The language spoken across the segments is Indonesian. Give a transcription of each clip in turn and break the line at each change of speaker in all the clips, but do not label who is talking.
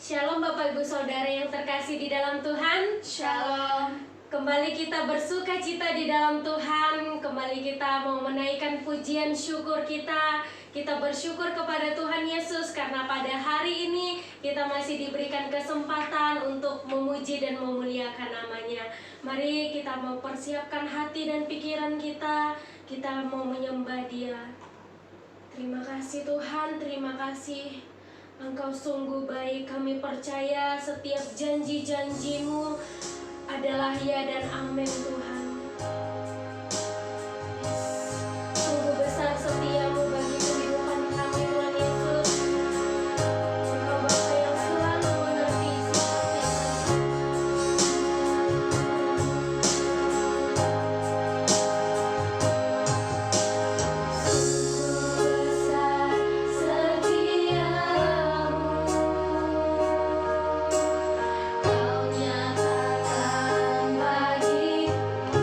Shalom Bapak Ibu Saudara yang terkasih di dalam Tuhan.
Shalom.
Kembali kita bersuka cita di dalam Tuhan. Kembali kita mau menaikkan pujian syukur kita. Kita bersyukur kepada Tuhan Yesus karena pada hari ini kita masih diberikan kesempatan untuk memuji dan memuliakan namanya. Mari kita mau persiapkan hati dan pikiran kita. Kita mau menyembah Dia. Terima kasih Tuhan, terima kasih. Engkau sungguh baik, kami percaya setiap janji-janji-Mu adalah ya dan amin Tuhan. Sungguh besar setia-Mu bagi kehidupan kami Tuhan Yesus. Engkau Bapa yang selalu mengerti setiap kami. Sungguh besar setiamu, Kau nyatakan bagiku.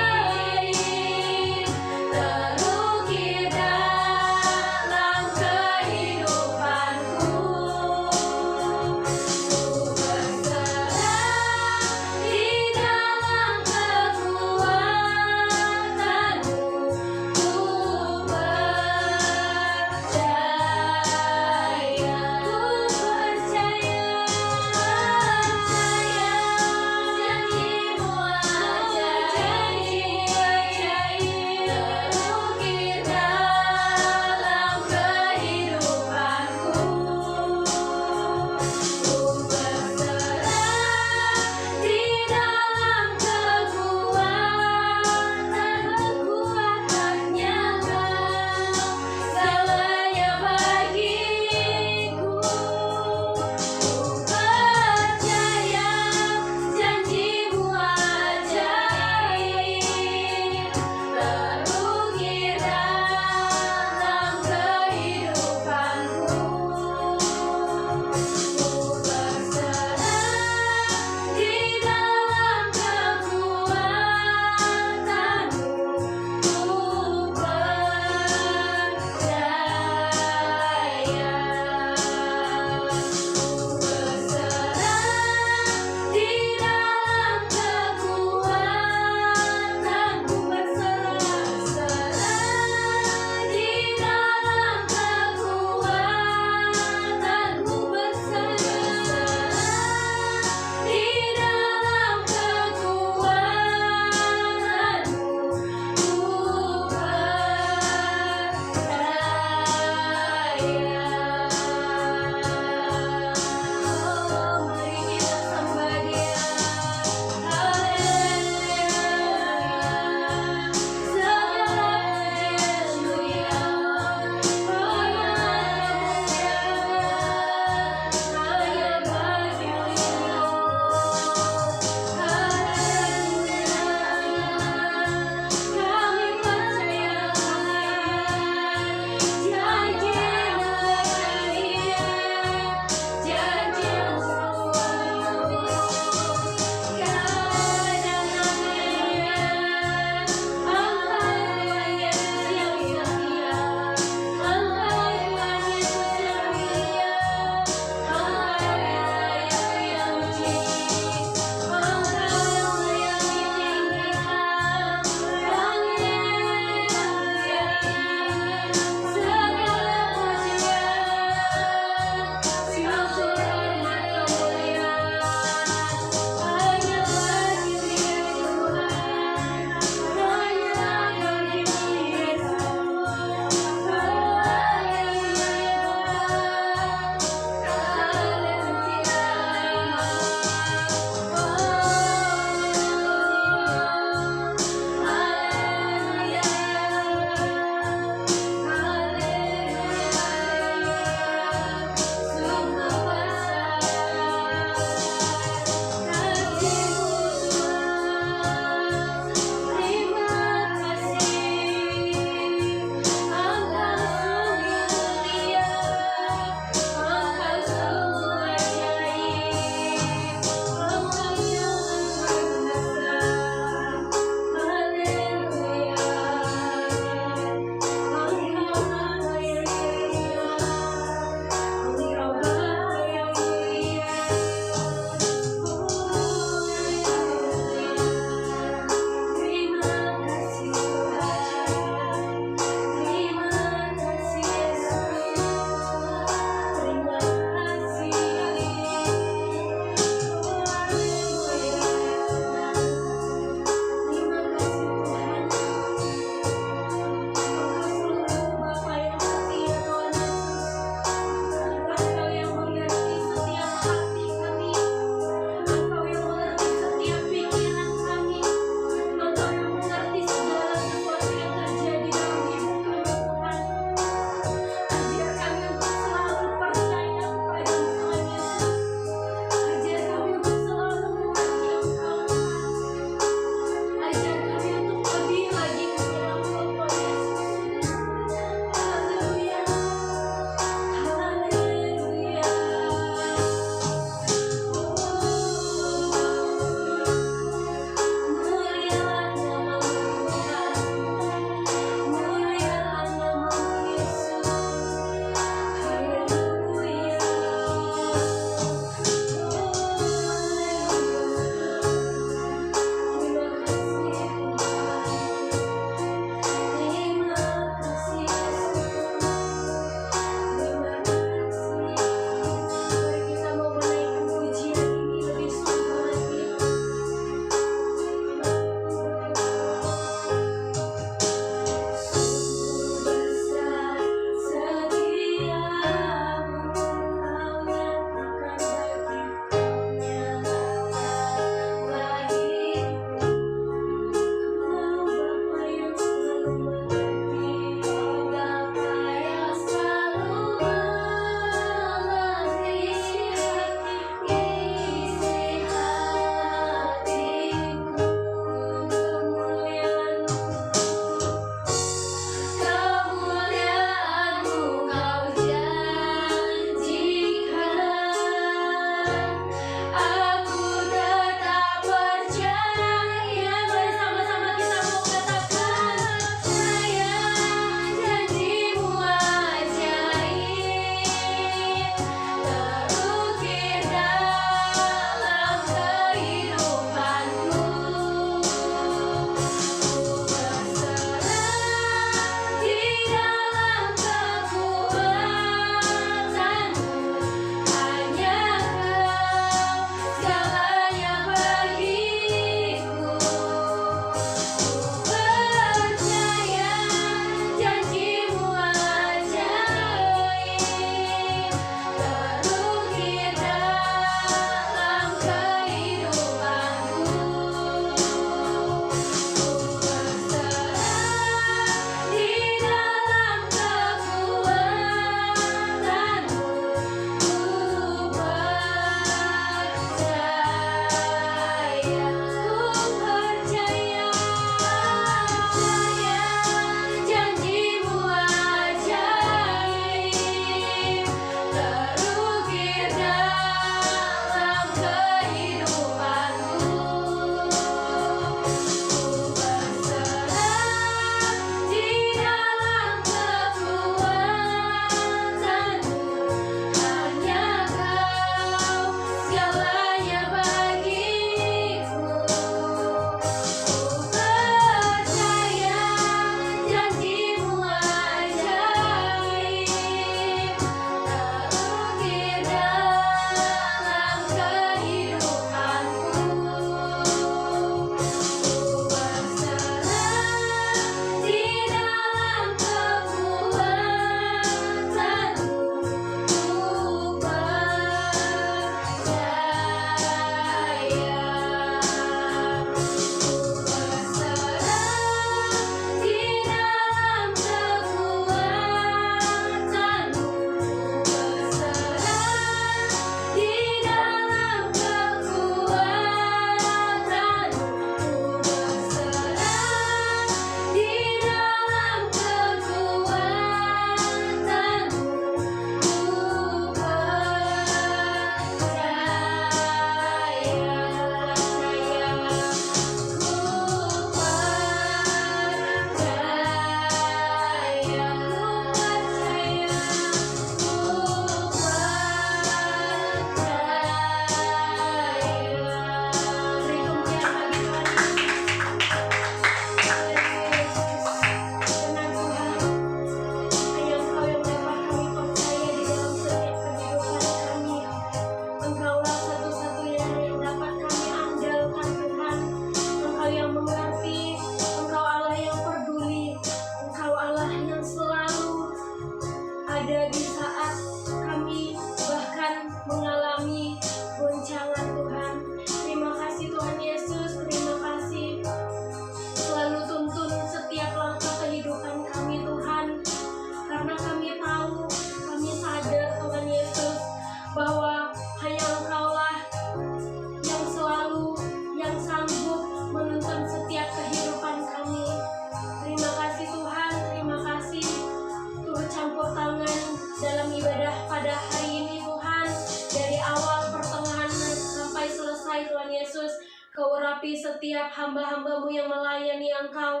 setiap hamba-hambamu yang melayani Engkau.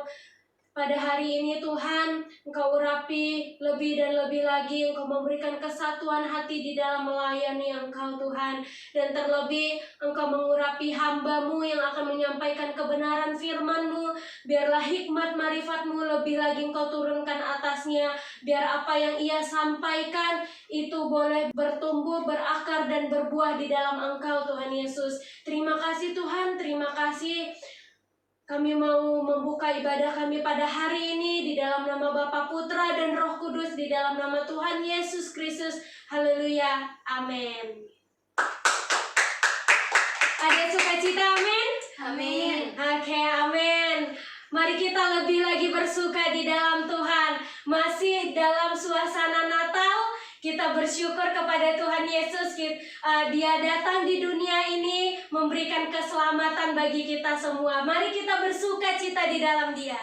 Pada hari ini Tuhan, Engkau urapi lebih dan lebih lagi, Engkau memberikan kesatuan hati di dalam melayani Engkau Tuhan. Dan terlebih Engkau mengurapi hamba-Mu yang akan menyampaikan kebenaran firman-Mu. Biarlah hikmat marifat-Mu lebih lagi Engkau turunkan atasnya. Biar apa yang ia sampaikan itu boleh bertumbuh, berakar dan berbuah di dalam Engkau Tuhan Yesus. Terima kasih Tuhan, terima kasih. Kami mau membuka ibadah kami pada hari ini di dalam nama Bapa, Putra, dan Roh Kudus, di dalam nama Tuhan Yesus Kristus. Haleluya. Amin. Ada sukacita, amin?
Amin.
Oke, amin. Mari kita lebih lagi bersuka di dalam Tuhan. Masih dalam suasana Natal, kita bersyukur kepada Tuhan Yesus. Dia datang di dunia ini memberikan keselamatan bagi kita semua. Mari kita bersuka cita di dalam Dia.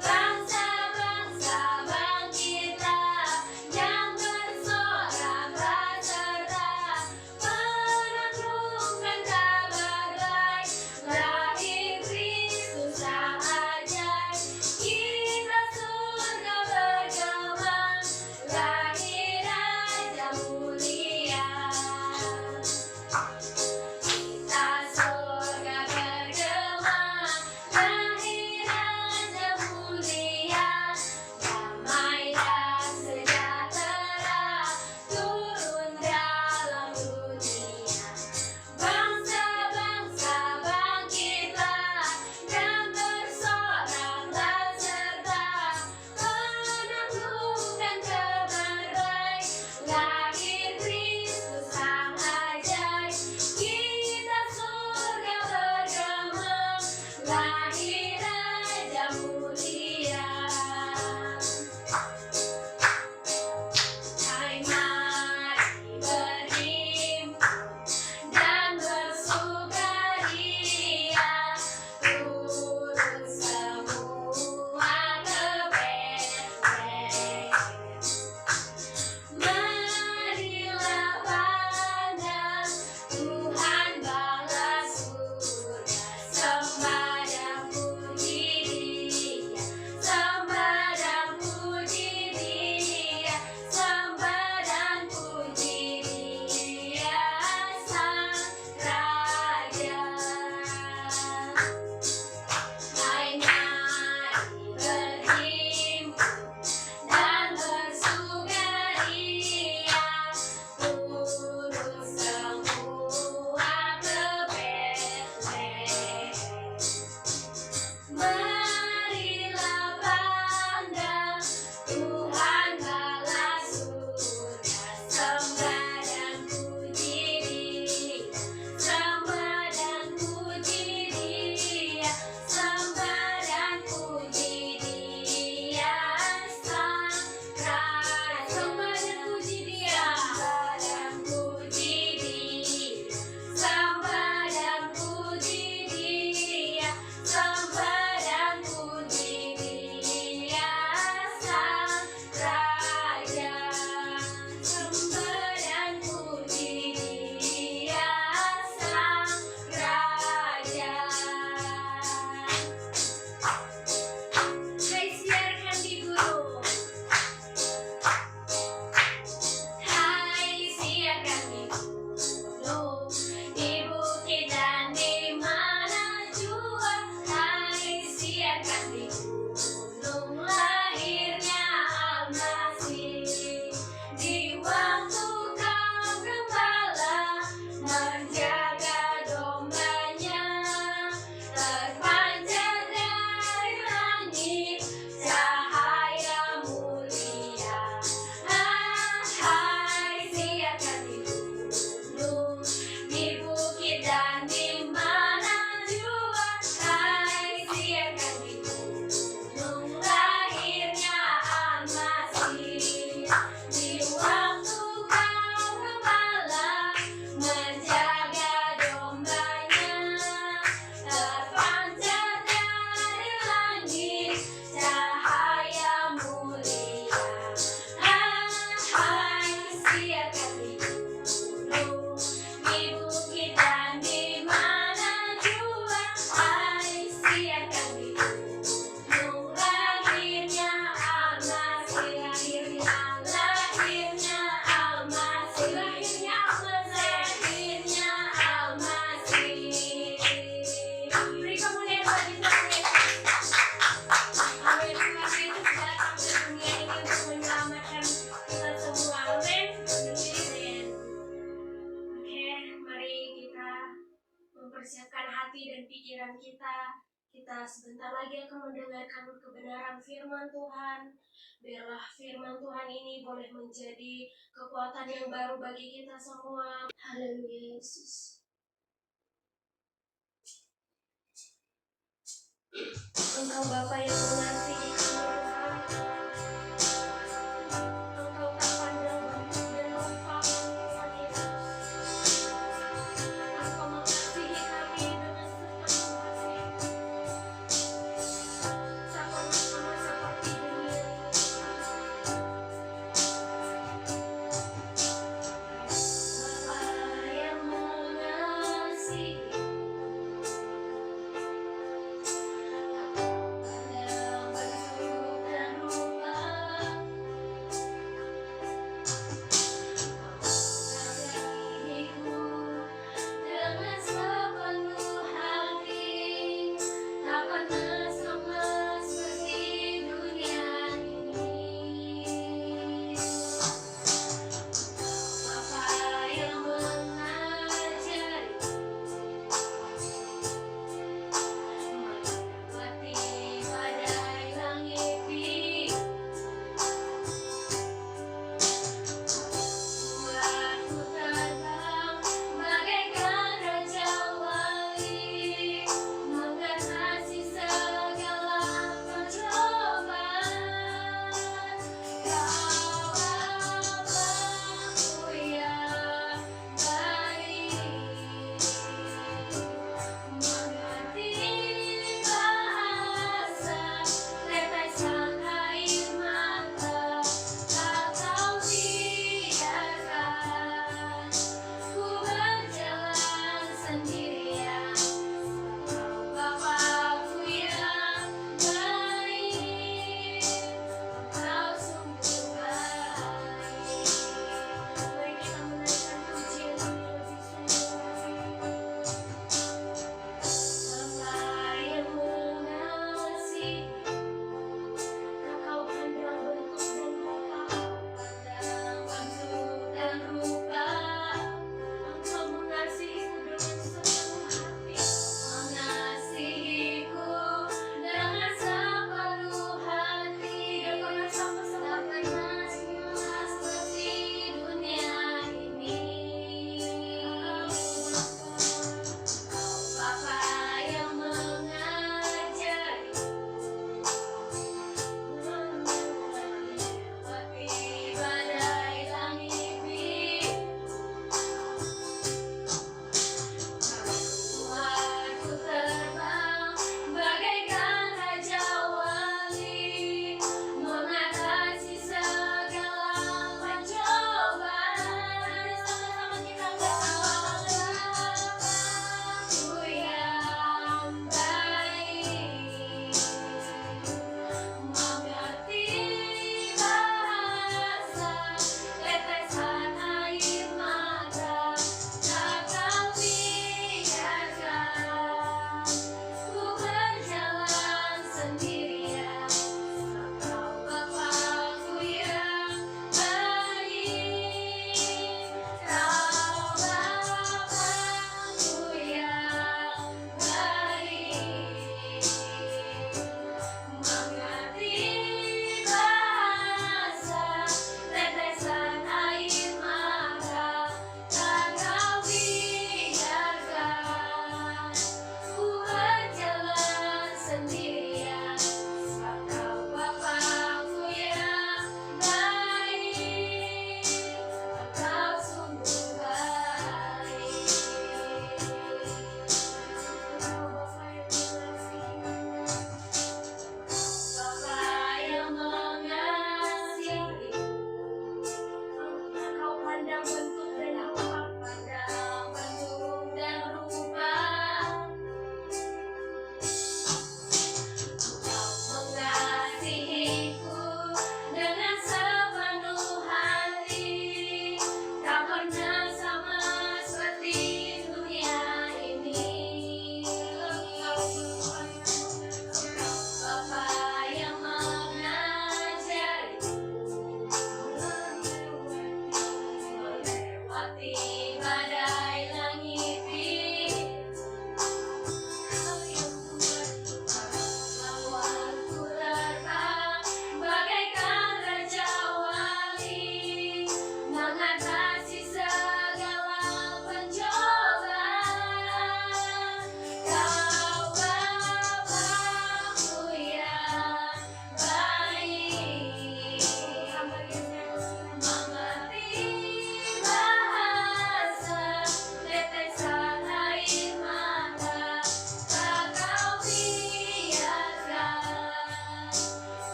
Bangsa-bangsa
Tuhan kita. Kita sebentar lagi akan mendengarkan kebenaran firman Tuhan. Biarlah firman Tuhan ini boleh menjadi kekuatan yang baru bagi kita semua. Haleluya Yesus. Engkau Bapa yang mengasihi kami Tuhan. Engkau tak pandang bulu dan lupa Tuhan Yesus. Engkau mengasihi kami dengan sepenuh hati. Tak pernah sama seperti dunia. Bapa yang mengasihi. Tak pandang bulu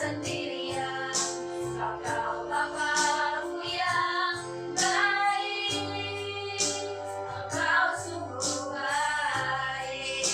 sendirian. Engkau Bapa-Ku yang baik, Engkau sungguh baik.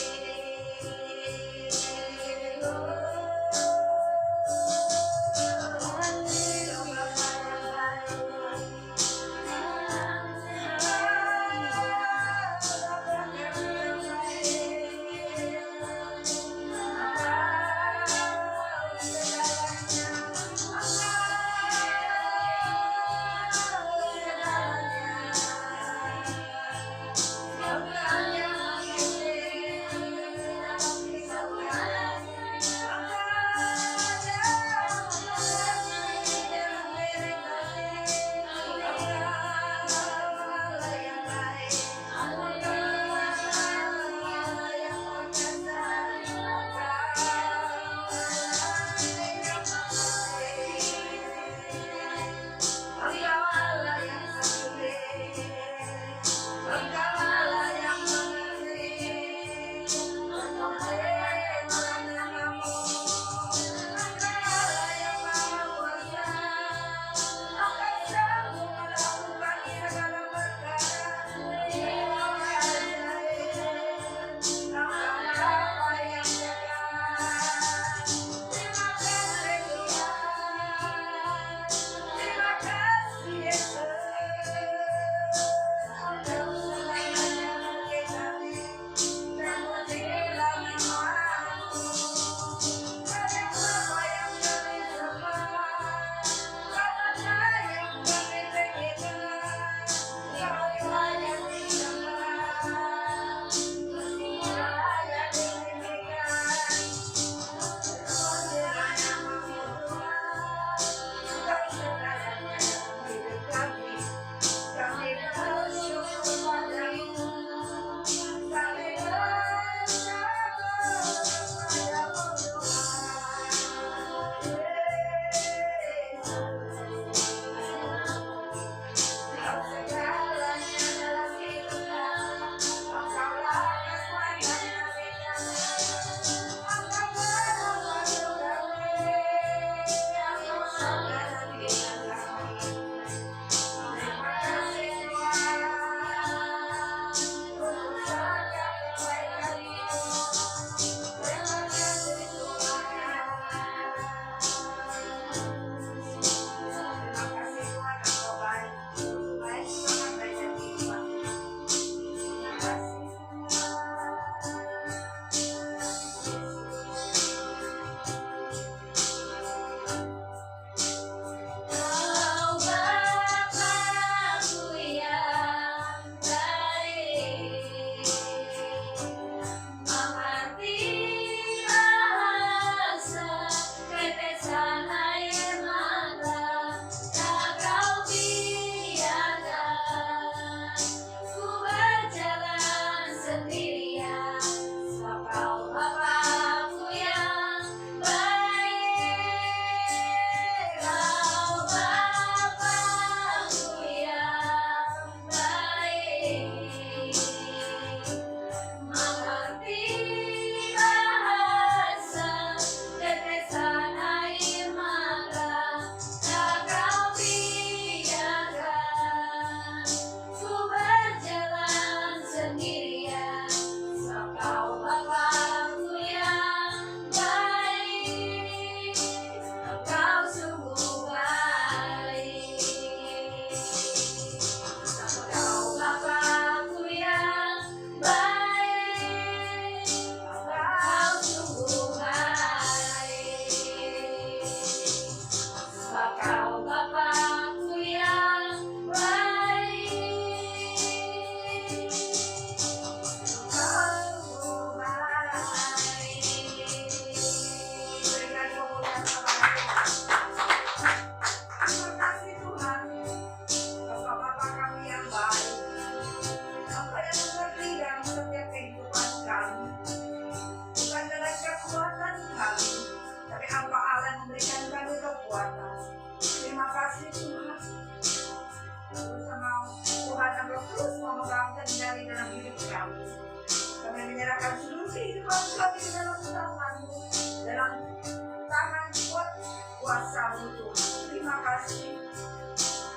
kuasa-Mu Tuhan. Terima kasih.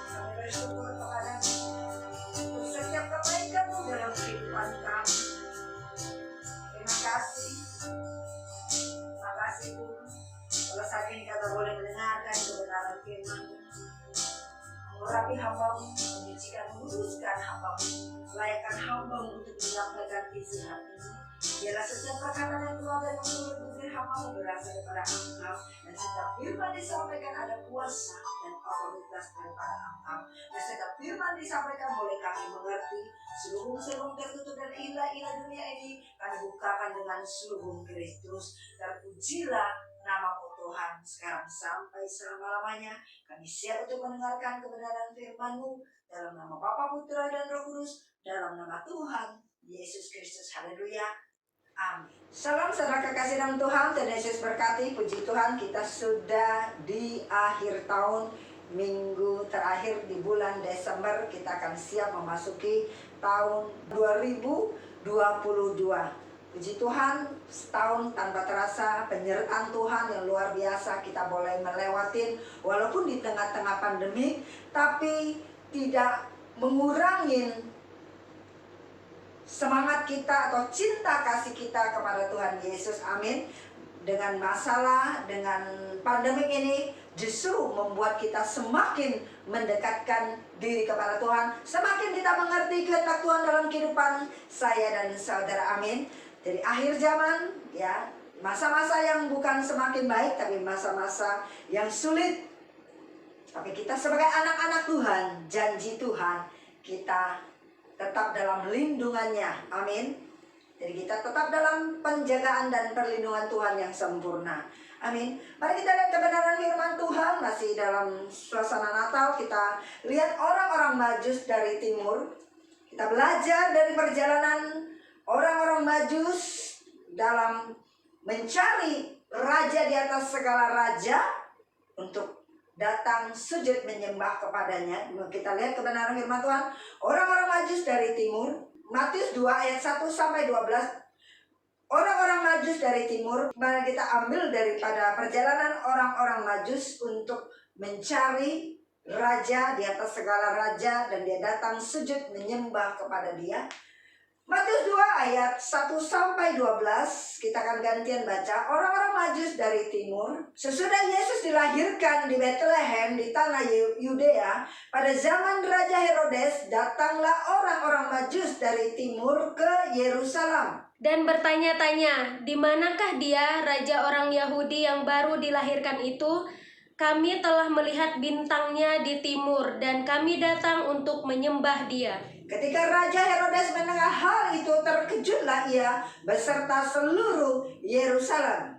Kami bersyukur kepada-Mu untuk setiap kebaikan-Mu dalam kehidupan kami. Terima kasih. Terima kasih Tuhan. Kalau saat ini kata boleh mendengarkan kebenaran firman-Mu, mengurapi hamba-Mu, menyucikan, meluruskan hamba-Mu, layakkan hamba-Mu untuk menyampaikan visi hati-Mu. Biarlah setiap perkataan yang keluar dari mulut bibir hamba-Mu berasal daripada Engkau, dan setiap firman disampaikan ada kuasa dan otoritas daripada Engkau. Dan setiap firman disampaikan boleh kami mengerti. Selubung-selubung tertutup dan ilah-ilah dunia ini kami bukakan dengan selubung Kristus. Terpujilah nama-Mu Tuhan sekarang sampai selama-lamanya. Kami siap untuk mendengarkan kebenaran firman-Mu dalam nama Bapa, Putra, dan Roh Kudus, dalam nama Tuhan Yesus Kristus. Haleluya. Amin. Salam saudara kekasih dalam Tuhan. Tuhan Yesus berkati. Puji Tuhan, kita sudah di akhir tahun, minggu terakhir di bulan Desember. Kita akan siap memasuki tahun 2022. Puji Tuhan, setahun tanpa terasa penyertaan Tuhan yang luar biasa kita boleh melewatin. Walaupun di tengah-tengah pandemi, tapi tidak mengurangi semangat kita atau cinta kasih kita kepada Tuhan Yesus. Amin. Dengan masalah, dengan pandemi ini justru membuat kita semakin mendekatkan diri kepada Tuhan. Semakin kita mengerti kehendak Tuhan dalam kehidupan saya dan saudara. Amin. Jadi akhir zaman, ya, masa-masa yang bukan semakin baik, tapi masa-masa yang sulit. Tapi kita sebagai anak-anak Tuhan, janji Tuhan, kita tetap dalam lindungannya. Amin. Jadi kita tetap dalam penjagaan dan perlindungan Tuhan yang sempurna. Amin. Mari kita lihat kebenaran firman Tuhan. Masih dalam suasana Natal, kita lihat orang-orang Majus dari timur. Kita belajar dari perjalanan orang-orang Majus dalam mencari raja di atas segala raja untuk datang sujud menyembah kepadanya. Kita lihat kebenaran firman Tuhan. Orang-orang Majus dari timur, Matius 2 ayat 1 sampai 12. Orang-orang Majus dari timur, mari kita ambil daripada perjalanan orang-orang Majus untuk mencari raja di atas segala raja, dan dia datang sujud menyembah kepada dia. Matius 2 ayat 1 sampai 12, kita akan gantian baca. Orang-orang Majus dari timur, sesudah Yesus dilahirkan di Bethlehem di tanah Yudea, pada zaman Raja Herodes, datanglah orang-orang Majus dari timur ke Yerusalem
Dan bertanya-tanya, di manakah dia, raja orang Yahudi yang baru dilahirkan itu? Kami telah melihat bintangnya di timur, dan kami datang untuk menyembah dia.
Ketika Raja Herodes mendengar hal itu, terkejutlah ia beserta seluruh Yerusalem.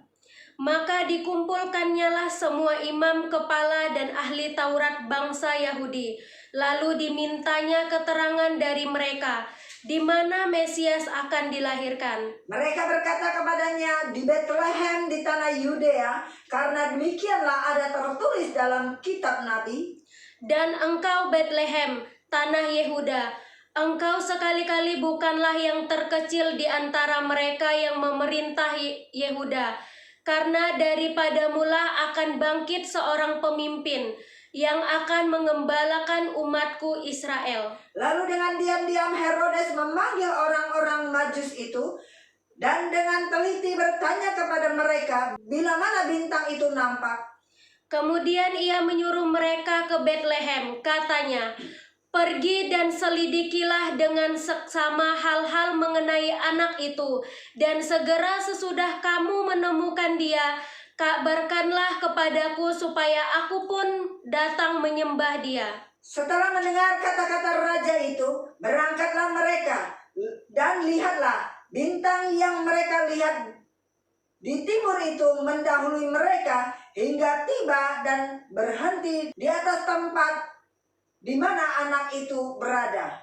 Maka dikumpulkannyalah semua imam kepala dan ahli Taurat bangsa Yahudi. Lalu dimintanya keterangan dari mereka, di mana Mesias akan dilahirkan.
Mereka berkata kepadanya, di Bethlehem di tanah Yudea, karena demikianlah ada tertulis dalam kitab Nabi.
Dan engkau Bethlehem, tanah Yehuda, engkau sekali-kali bukanlah yang terkecil di antara mereka yang memerintah Yehuda, karena daripadamulah akan bangkit seorang pemimpin yang akan mengembalakan umatku Israel.
Lalu dengan diam-diam Herodes memanggil orang-orang Majus itu, dan dengan teliti bertanya kepada mereka, bila mana bintang itu nampak.
Kemudian ia menyuruh mereka ke Bethlehem, katanya, pergi dan selidikilah dengan seksama hal-hal mengenai anak itu, dan segera sesudah kamu menemukan dia, kabarkanlah kepadaku supaya aku pun datang menyembah dia.
Setelah mendengar kata-kata raja itu, berangkatlah mereka, dan lihatlah, bintang yang mereka lihat di timur itu mendahului mereka hingga tiba dan berhenti di atas tempat di mana anak itu berada.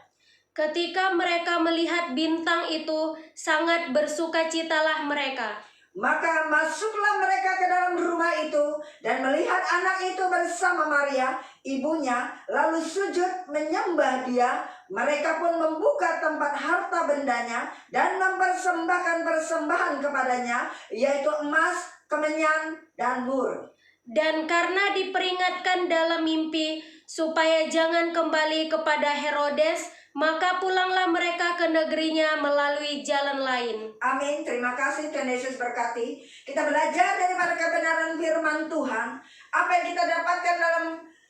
Ketika mereka melihat bintang itu, sangat bersukacitalah mereka.
Maka masuklah mereka ke dalam rumah itu dan melihat anak itu bersama Maria, ibunya, lalu sujud menyembah dia. Mereka pun membuka tempat harta bendanya dan mempersembahkan persembahan kepadanya, yaitu emas, kemenyan, dan mur.
Dan karena diperingatkan dalam mimpi supaya jangan kembali kepada Herodes, maka pulanglah mereka ke negerinya melalui jalan lain.
Amin. Terima kasih, Tuhan Yesus berkati. Kita belajar daripada kebenaran firman Tuhan. Apa yang kita dapatkan dalam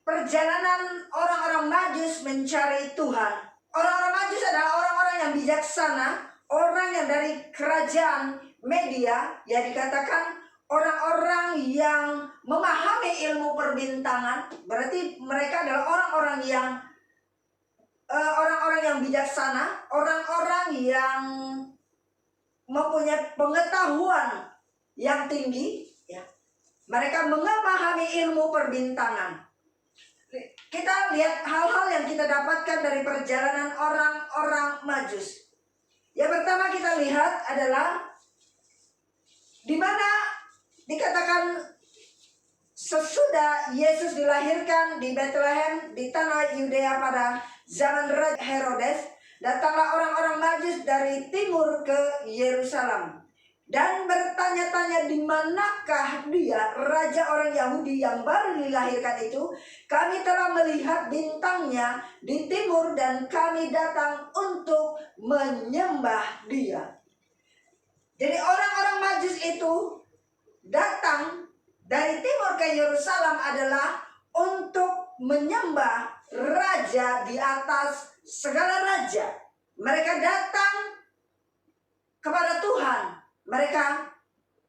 perjalanan orang-orang Majus mencari Tuhan. Orang-orang Majus adalah orang-orang yang bijaksana, orang yang dari kerajaan Media, yang dikatakan orang-orang yang memahami ilmu perbintangan. Berarti mereka adalah orang-orang yang bijaksana, orang-orang yang mempunyai pengetahuan yang tinggi, ya. Mereka memahami ilmu perbintangan. Kita lihat hal-hal yang kita dapatkan dari perjalanan orang-orang Majus. Yang pertama kita lihat adalah di mana dikatakan sesudah Yesus dilahirkan di Bethlehem di tanah Yudea pada zaman Raja Herodes, datanglah orang-orang Majus dari timur ke Yerusalem dan bertanya-tanya, di manakah dia, raja orang Yahudi yang baru dilahirkan itu? Kami telah melihat bintangnya di timur dan kami datang untuk menyembah dia. Jadi orang-orang Majus itu datang dari timur ke Yerusalem adalah untuk menyembah raja di atas segala raja. Mereka datang kepada Tuhan. Mereka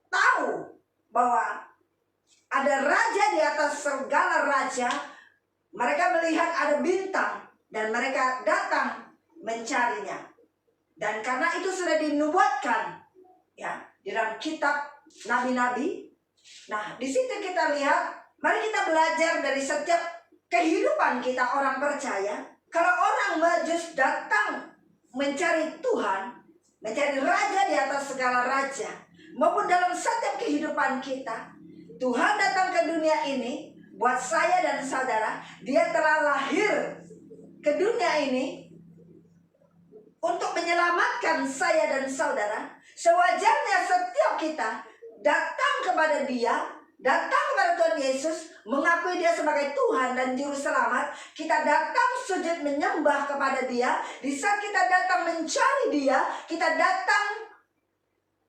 tahu bahwa ada raja di atas segala raja. Mereka melihat ada bintang dan mereka datang mencarinya. Dan karena itu sudah dinubuatkan, ya, di dalam kitab nabi-nabi. Nah, di situ kita lihat, mari kita belajar dari setiap kehidupan kita orang percaya. Kalau orang Majus datang mencari Tuhan, mencari raja di atas segala raja, maupun dalam setiap kehidupan kita, Tuhan datang ke dunia ini buat saya dan saudara. Dia telah lahir ke dunia ini untuk menyelamatkan saya dan saudara. Sewajarnya setiap kita datang kepada Dia, datang kepada Tuhan Yesus, mengakui Dia sebagai Tuhan dan Juru Selamat. Kita datang sujud menyembah kepada Dia. Di saat kita datang mencari Dia, kita datang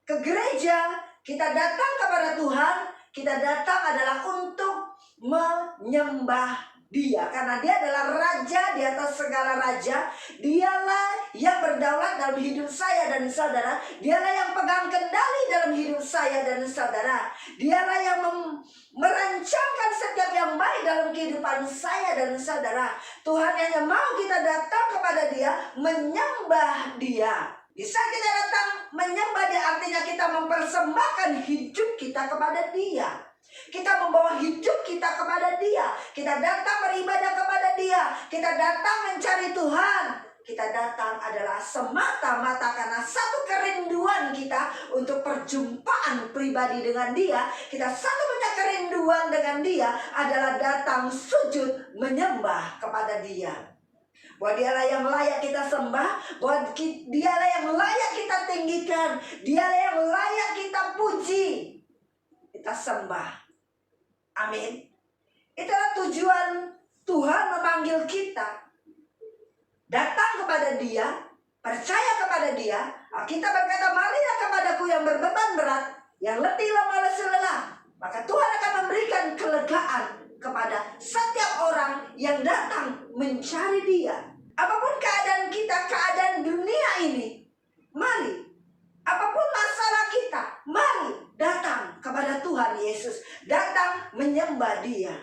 ke gereja, kita datang kepada Tuhan, kita datang adalah untuk menyembah Dia, karena Dia adalah raja di atas segala raja. Dialah yang berdaulat dalam hidup saya dan saudara. Dialah yang pegang kendali dalam hidup saya dan saudara. Dialah yang merancangkan setiap yang baik dalam kehidupan saya dan saudara. Tuhan hanya mau kita datang kepada Dia, menyembah Dia. Di saat kita datang menyembah Dia, artinya kita mempersembahkan hidup kita kepada Dia. Kita membawa hidup kita kepada Dia. Kita datang beribadah kepada Dia. Kita datang mencari Tuhan. Kita datang adalah semata-mata karena satu kerinduan kita untuk perjumpaan pribadi dengan Dia. Kita satu punya kerinduan dengan Dia adalah datang sujud menyembah kepada Dia. Bahwa Dialah yang layak kita sembah, bahwa Dialah yang layak kita tinggikan, Dialah yang layak kita puji, kita sembah. Amin. Itulah tujuan Tuhan memanggil kita. Datang kepada Dia, percaya kepada Dia. Kita berkata, marilah kepadaku yang berbeban berat, yang letih malas lelah. Maka Tuhan akan memberikan kelegaan kepada setiap orang yang datang mencari Dia. Apapun keadaan kita, keadaan dunia ini, mari. Apapun masalah kita, mari datang kepada Tuhan Yesus. Datang menyembah Dia.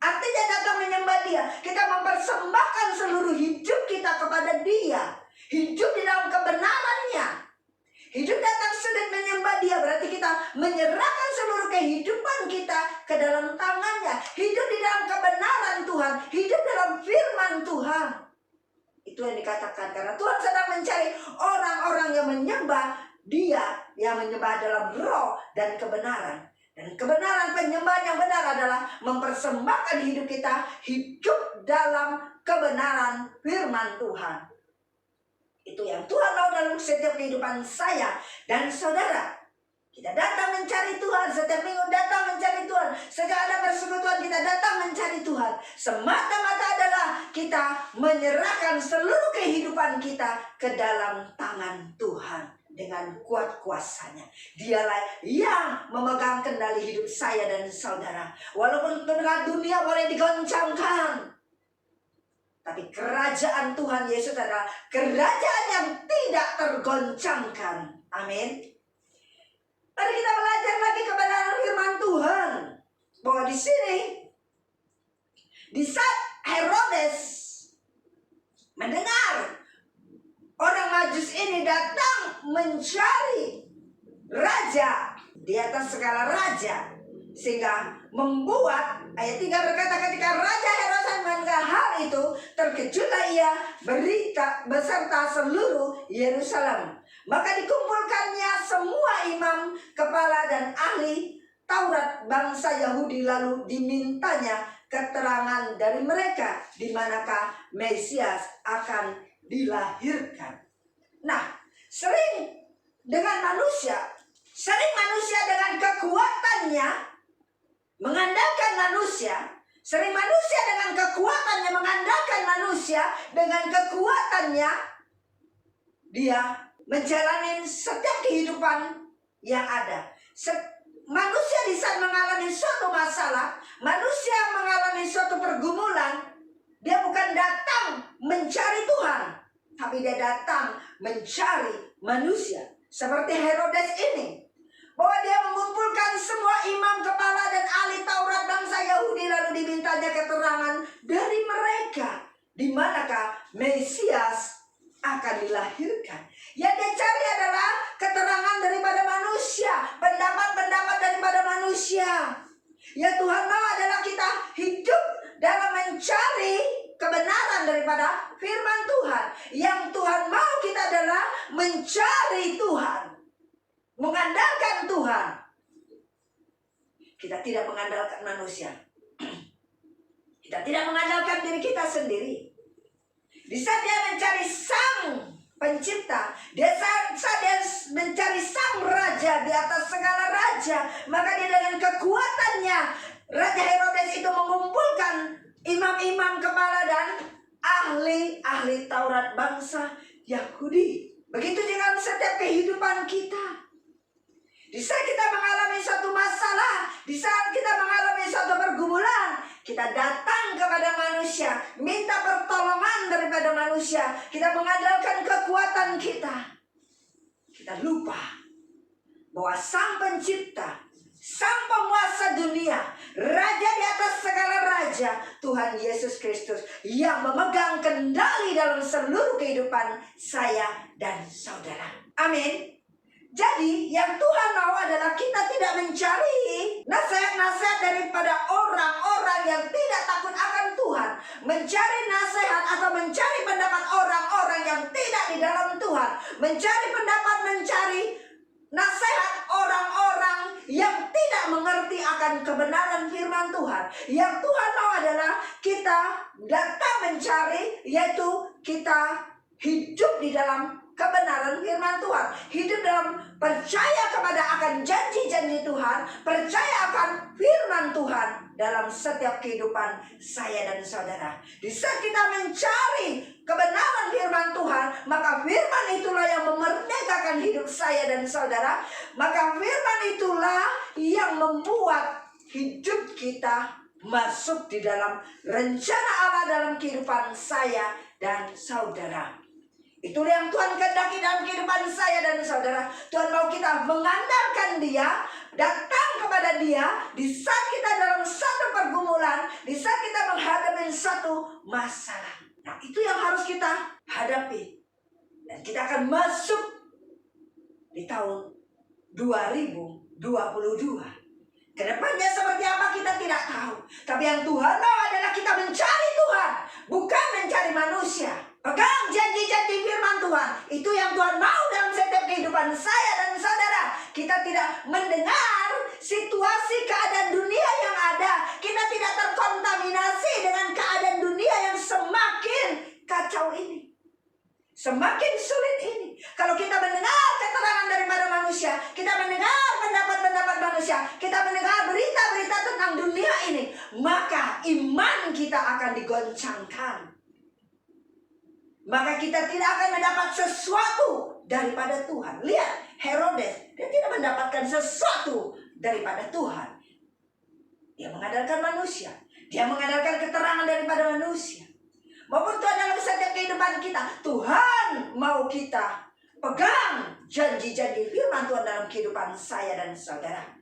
Artinya datang menyembah Dia, kita mempersembahkan seluruh hidup kita kepada Dia. Hidup di dalam kebenarannya. Hidup datang sujud menyembah Dia, berarti kita menyerahkan seluruh kehidupan kita ke dalam tangannya. Hidup di dalam kebenaran Tuhan, hidup dalam firman Tuhan. Itu yang dikatakan, karena Tuhan sedang mencari orang-orang yang menyembah Dia, yang menyembah dalam roh dan kebenaran. Dan kebenaran penyembahan yang benar adalah mempersembahkan hidup kita, hidup dalam kebenaran firman Tuhan. Itu yang Tuhan mau dalam setiap kehidupan saya dan saudara. Kita datang mencari Tuhan, setiap minggu datang mencari Tuhan. Sejak ada persekutuan kita datang mencari Tuhan. Semata-mata adalah kita menyerahkan seluruh kehidupan kita ke dalam tangan Tuhan. Dengan kuat kuasanya. Dialah yang memegang kendali hidup saya dan saudara. Walaupun tengah dunia boleh digoncangkan, tapi kerajaan Tuhan Yesus adalah kerajaan yang tidak tergoncangkan. Amin. Mari kita belajar lagi kebenaran firman Tuhan. Bahwa di sini, di saat Herodes mendengar orang Majus ini datang mencari raja di atas segala raja, sehingga membuat ayat 3 berkata, ketika Raja Herodes mendengar hal itu, terkejutlah ia beserta seluruh Yerusalem. Maka dikumpulkannya semua imam, kepala dan ahli Taurat bangsa Yahudi, lalu dimintanya keterangan dari mereka di manakah Mesias akan dilahirkan. Nah, sering manusia dengan kekuatannya mengandalkan manusia, sering manusia dengan kekuatannya mengandalkan manusia, dengan kekuatannya dia menjalani setiap kehidupan yang ada. Manusia di saat mengalami suatu masalah, manusia mengalami suatu pergumulan, dia bukan datang mencari Tuhan, tapi dia datang mencari manusia. Seperti Herodes ini, bahwa dia mengumpulkan semua imam, kepala dan ahli Taurat bangsa Yahudi, lalu dimintanya keterangan dari mereka di manakah Mesias akan dilahirkan. Yang dia cari adalah keterangan daripada manusia, pendapat-pendapat daripada manusia. Yang Tuhan mau adalah kita hidup dalam mencari kebenaran daripada firman Tuhan. Yang Tuhan mau kita adalah mencari Tuhan, mengandalkan Tuhan. Kita tidak mengandalkan manusia. Kita tidak mengandalkan diri kita sendiri. Di saat dia mencari Sang Pencipta, dia mencari Sang Raja di atas segala raja, maka dia dengan kekuatannya, Raja Herodes itu mengumpulkan imam-imam, kepala dan ahli Taurat bangsa Yahudi. Begitu dengan setiap kehidupan kita. Di saat kita mengalami suatu masalah, di saat kita mengalami suatu pergumulan, kita datang kepada manusia, minta pertolongan daripada manusia. Kita mengandalkan kekuatan kita. Kita lupa bahwa Sang Pencipta, Sang Penguasa dunia, Raja di atas segala raja, Tuhan Yesus Kristus, yang memegang kendali dalam seluruh kehidupan saya dan saudara. Amin. Jadi yang Tuhan mau adalah kita tidak mencari nasihat-nasihat daripada orang-orang yang tidak takut akan Tuhan, mencari nasihat atau mencari pendapat orang-orang yang tidak di dalam Tuhan, mencari nasihat orang-orang yang tidak mengerti akan kebenaran firman Tuhan. Yang Tuhan mau adalah kita datang mencari, yaitu kita hidup di dalam kebenaran firman Tuhan, hidup dalam percaya kepada akan janji-janji Tuhan, percaya akan firman Tuhan dalam setiap kehidupan saya dan saudara. Di saat kita mencari kebenaran firman Tuhan, maka firman itulah yang memerdekakan hidup saya dan saudara. Maka firman itulah yang membuat hidup kita masuk di dalam rencana Allah dalam kehidupan saya dan saudara. Itulah yang Tuhan kehendaki dalam kehidupan saya dan saudara. Tuhan mau kita mengandalkan Dia, datang kepada Dia di saat kita dalam satu pergumulan, di saat kita menghadapi satu masalah. Nah, itu yang harus kita hadapi. Dan kita akan masuk di tahun 2022. Kedepannya seperti apa kita tidak tahu. Tapi yang Tuhan mau adalah kita mencari Tuhan, bukan mencari manusia. Pegang janji-janji firman Tuhan. Itu yang Tuhan mau dalam setiap kehidupan saya dan saudara. Kita tidak mendengar situasi keadaan dunia yang ada. Kita tidak terkontaminasi dengan keadaan dunia yang semakin kacau ini, semakin sulit ini. Kalau kita mendengar keterangan daripada manusia, manusia, kita mendengar pendapat-pendapat manusia, kita mendengar berita-berita tentang dunia ini, maka iman kita akan digoncangkan. Maka kita tidak akan mendapat sesuatu daripada Tuhan. Lihat, Herodes, dia tidak mendapatkan sesuatu daripada Tuhan. Dia mengandalkan manusia. Dia mengandalkan keterangan daripada manusia. Maupun Tuhan dalam setiap kehidupan kita, Tuhan mau kita pegang janji-janji firman Tuhan dalam kehidupan saya dan saudara.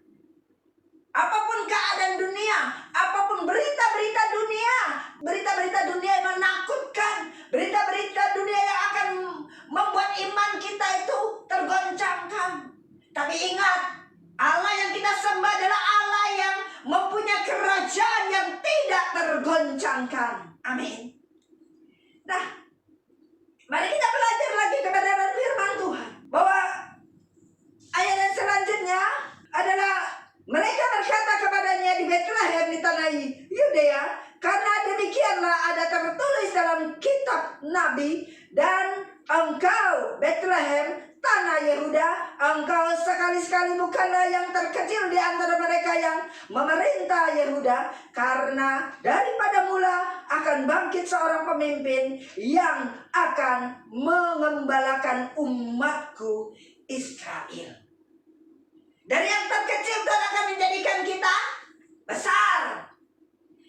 Apapun keadaan dunia, apapun berita-berita dunia, berita-berita dunia yang menakutkan, berita-berita dunia yang akan membuat iman kita itu tergoncangkan. Tapi ingat, Allah yang kita sembah adalah Allah yang mempunyai kerajaan yang tidak tergoncangkan. Amin. Nah, mari kita belajar lagi kebenaran firman Tuhan. Bahwa ayat yang selanjutnya adalah mereka berkata kepadanya di Betlehem di tanah Yudea, karena demikianlah ada tertulis dalam kitab Nabi, dan engkau Betlehem tanah Yehuda, engkau sekali-sekali bukanlah yang terkecil di antara mereka yang memerintah Yehuda, karena daripada mula akan bangkit seorang pemimpin yang akan mengembalakan umatku Israel. Dari yang terkecil Tuhan akan menjadikan kita besar.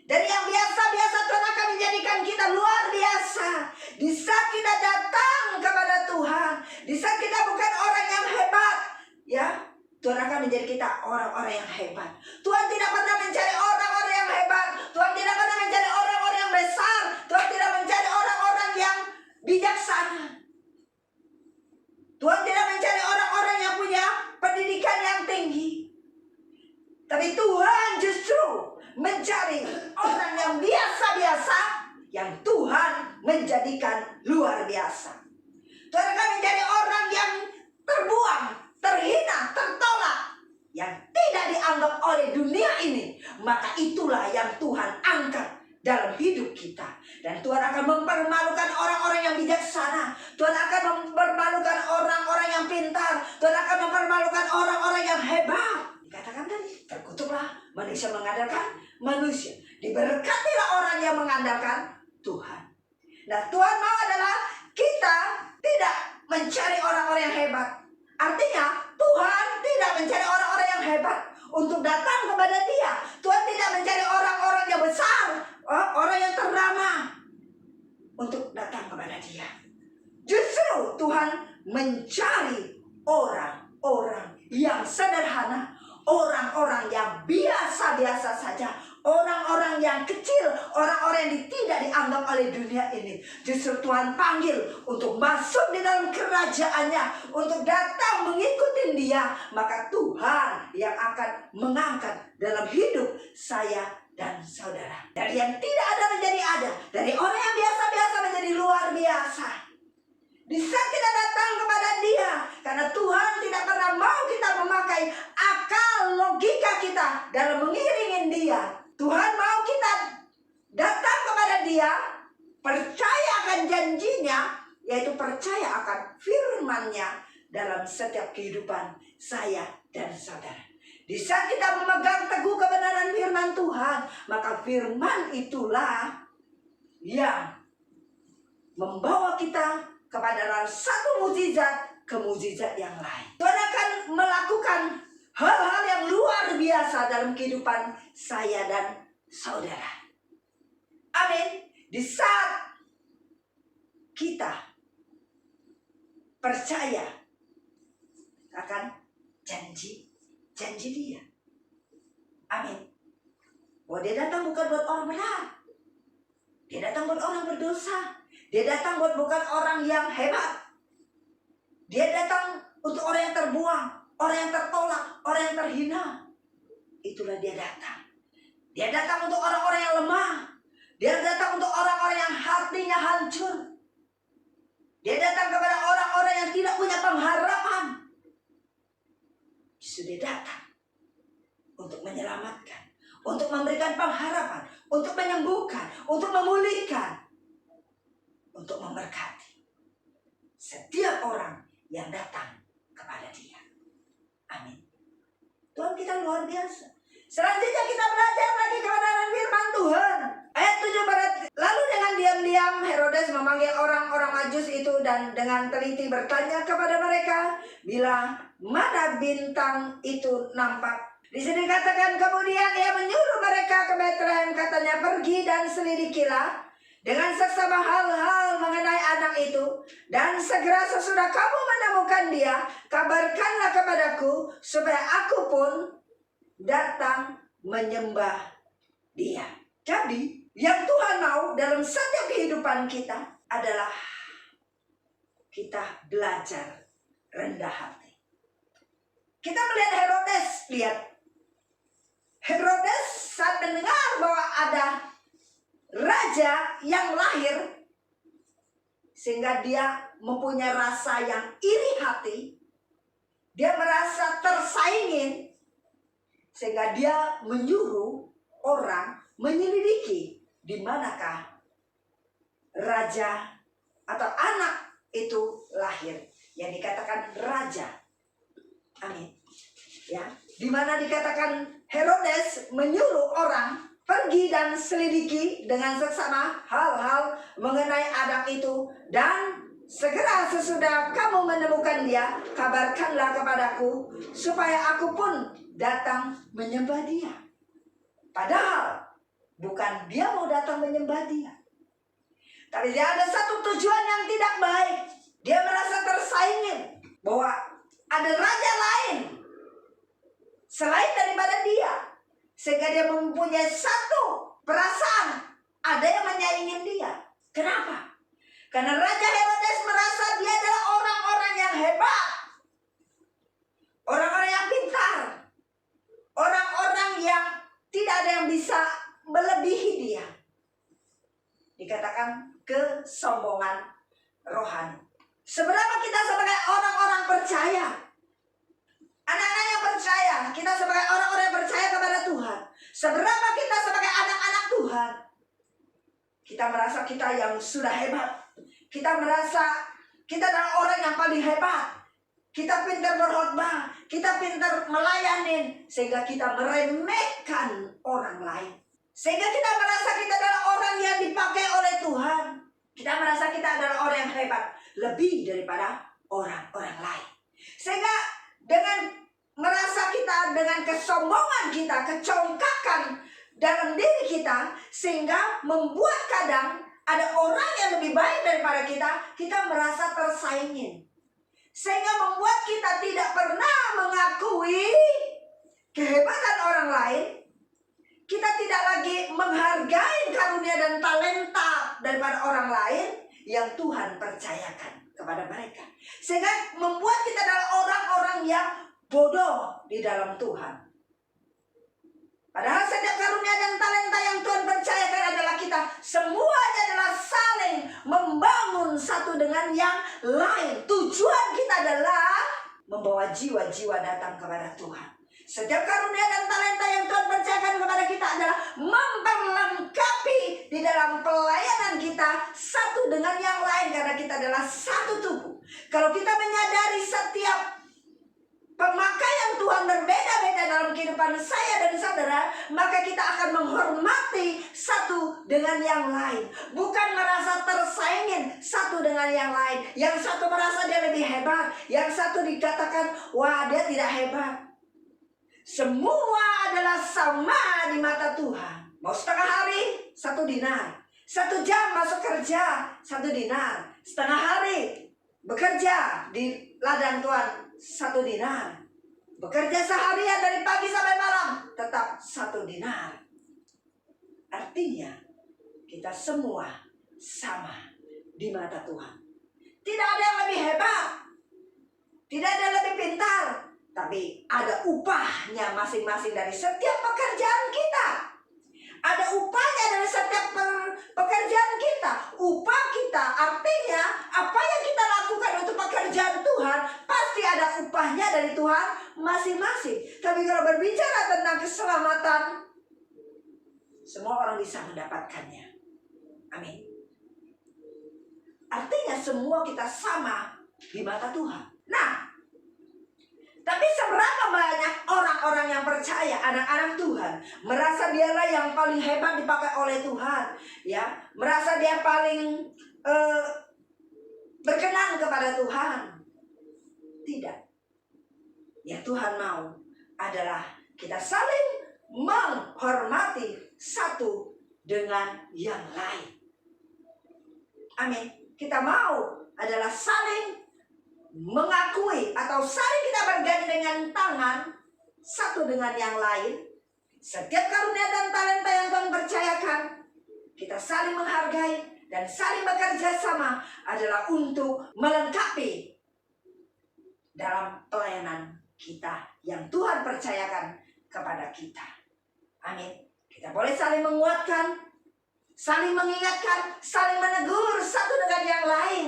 Dari yang biasa-biasa Tuhan akan menjadikan kita luar biasa. Di saat kita datang kepada Tuhan, di saat kita bukan orang yang hebat, ya, Tuhan akan menjadi kita orang-orang yang hebat. Tuhan tidak pernah mencari orang-orang yang hebat. Tuhan tidak pernah mencari orang-orang yang besar. Tuhan tidak mencari orang-orang yang bijaksana. Tuhan tidak mencari orang-orang yang punya pendidikan yang tinggi. Tapi Tuhan justru mencari orang yang biasa-biasa, yang Tuhan menjadikan luar biasa. Tuhan akan mencari orang yang terbuang, terhina, tertolak, yang tidak dianggap oleh dunia ini. Maka itulah yang Tuhan angkat dalam hidup kita. Dan Tuhan akan mempermalukan orang-orang yang bijaksana. Tuhan akan mempermalukan orang-orang yang pintar. Tuhan akan mempermalukan orang-orang yang hebat. Dikatakan tadi, terkutuklah manusia mengandalkan manusia, diberkatilah orang yang mengandalkan Tuhan. Nah, Tuhan mau adalah kita tidak mencari orang-orang yang hebat. Artinya Tuhan tidak mencari orang-orang yang hebat untuk datang kepada Dia. Tuhan tidak mencari orang-orang yang besar, orang yang ternama untuk datang kepada Dia. Justru Tuhan mencari orang-orang yang sederhana, orang-orang yang biasa-biasa saja, orang-orang yang kecil, orang-orang yang tidak dianggap oleh dunia ini. Justru Tuhan panggil untuk masuk di dalam kerajaannya, untuk datang mengikuti Dia. Maka Tuhan yang akan mengangkat dalam hidup saya dan saudara. Dari yang tidak ada menjadi ada, dari orang yang biasa-biasa menjadi luar biasa. Di saat kita datang kepada Dia, karena Tuhan tidak pernah mau kita memakai akal logika kita dalam mengiringi Dia. Tuhan mau kita datang kepada Dia, percaya akan janjinya, yaitu percaya akan firman-Nya dalam setiap kehidupan saya dan saudara. Di saat kita memegang teguh kebenaran firman Tuhan, maka firman itulah yang membawa kita kepada satu mukjizat ke mukjizat yang lain. Tuhan akan melakukan hal-hal yang luar biasa dalam kehidupan saya dan saudara. Amin. Di saat kita percaya akan janji Dia. Amin. Bahwa Dia datang bukan buat orang benar. Dia datang buat orang berdosa. Dia datang bukan orang yang hebat. Dia datang untuk orang yang terbuang, orang yang tertolak, orang yang terhina. Itulah Dia datang. Dia datang untuk orang-orang yang lemah. Dia datang untuk orang-orang yang hatinya hancur. Dia datang kepada orang-orang yang tidak punya pengharapan. Justru Dia datang untuk menyelamatkan, untuk memberikan pengharapan, untuk menyembuhkan, untuk memulihkan, untuk memberkati setiap orang yang datang kepada Dia. dan dengan teliti bertanya kepada mereka bila mana bintang itu nampak. Di sini katakan kemudian ia menyuruh mereka ke Betlehem, katanya, pergi dan selidikilah dengan seksama hal-hal mengenai anak itu, dan segera sesudah kamu menemukan dia, kabarkanlah kepadaku supaya aku pun datang menyembah dia. Jadi yang Tuhan mau dalam setiap kehidupan kita adalah kita belajar rendah hati. Kita melihat Herodes, lihat Herodes saat mendengar bahwa ada raja yang lahir, sehingga dia mempunyai rasa yang iri hati, dia merasa tersaingin, sehingga dia menyuruh orang menyelidiki di manakah raja atau anak itu lahir, yang dikatakan raja. Amin. Ya, di mana dikatakan Herodes menyuruh orang pergi dan selidiki dengan seksama hal-hal mengenai anak itu, dan segera sesudah kamu menemukan dia, kabarkanlah kepadaku supaya aku pun datang menyembah dia. Padahal bukan dia mau datang menyembah dia, tapi dia ada satu tujuan yang tidak baik. Dia merasa tersaingin bahwa ada raja lain selain daripada dia, sehingga dia mempunyai satu perasaan ada yang menyaingin dia. Kenapa? Karena Raja Herodes merasa dia adalah orang-orang yang hebat, orang-orang yang pintar, orang-orang yang tidak ada yang bisa melebihi dia. Dikatakan kesombongan rohani. Seberapa kita sebagai orang-orang percaya, anak-anak yang percaya, kita sebagai orang-orang yang percaya kepada Tuhan, seberapa kita sebagai anak-anak Tuhan, kita merasa kita yang sudah hebat, kita merasa kita adalah orang yang paling hebat, kita pintar berkhotbah, kita pintar melayani, sehingga kita meremehkan orang lain, sehingga kita merasa kita adalah orang yang dipakai oleh Tuhan. Kita merasa kita adalah orang yang hebat, lebih daripada orang-orang lain. Sehingga dengan merasa kita, dengan kesombongan kita, kecongkakan dalam diri kita, sehingga membuat kadang ada orang yang lebih baik daripada kita, kita merasa tersaingin. Sehingga membuat kita tidak pernah mengakui kehebatan orang lain. Kita tidak lagi menghargai karunia dan talenta daripada orang lain yang Tuhan percayakan kepada mereka. Sehingga membuat kita adalah orang-orang yang bodoh di dalam Tuhan. Padahal setiap karunia dan talenta yang Tuhan percayakan adalah kita semuanya adalah saling membangun satu dengan yang lain. Tujuan kita adalah membawa jiwa-jiwa datang kepada Tuhan. Setiap karunia dan talenta yang Tuhan percayakan kepada kita adalah memperlengkapi di dalam pelayanan kita satu dengan yang lain, karena kita adalah satu tubuh. Kalau kita menyadari setiap pemakaian Tuhan berbeda-beda dalam kehidupan saya dan saudara, maka kita akan menghormati satu dengan yang lain, bukan merasa tersaingin satu dengan yang lain. Yang satu merasa dia lebih hebat, yang satu dikatakan wah dia tidak hebat. Semua adalah sama di mata Tuhan. Mau setengah hari, 1 dinar. 1 jam masuk kerja, 1 dinar. Setengah hari bekerja di ladang Tuhan, 1 dinar. Bekerja seharian dari pagi sampai malam, tetap 1 dinar. Artinya kita semua sama di mata Tuhan. Tidak ada yang lebih hebat, tidak ada yang lebih pintar, tapi ada upahnya masing-masing dari setiap pekerjaan kita. Ada upahnya dari setiap pekerjaan kita. Upah kita artinya apa yang kita lakukan untuk pekerjaan Tuhan, pasti ada upahnya dari Tuhan masing-masing. Tapi kalau berbicara tentang keselamatan, semua orang bisa mendapatkannya. Amin. Artinya semua kita sama di mata Tuhan. Nah, tapi seberapa banyak orang-orang yang percaya, anak-anak Tuhan, merasa dialah yang paling hebat dipakai oleh Tuhan, ya, merasa dia paling berkenan kepada Tuhan. Tidak. Yang Tuhan mau adalah kita saling menghormati satu dengan yang lain. Amin. Kita mau adalah saling mengakui atau saling kita bergandengan tangan satu dengan yang lain. Setiap karunia dan talenta yang Tuhan percayakan, kita saling menghargai dan saling bekerja sama adalah untuk melengkapi dalam pelayanan kita yang Tuhan percayakan kepada kita. Amin. Kita boleh saling menguatkan, saling mengingatkan, saling menegur satu dengan yang lain.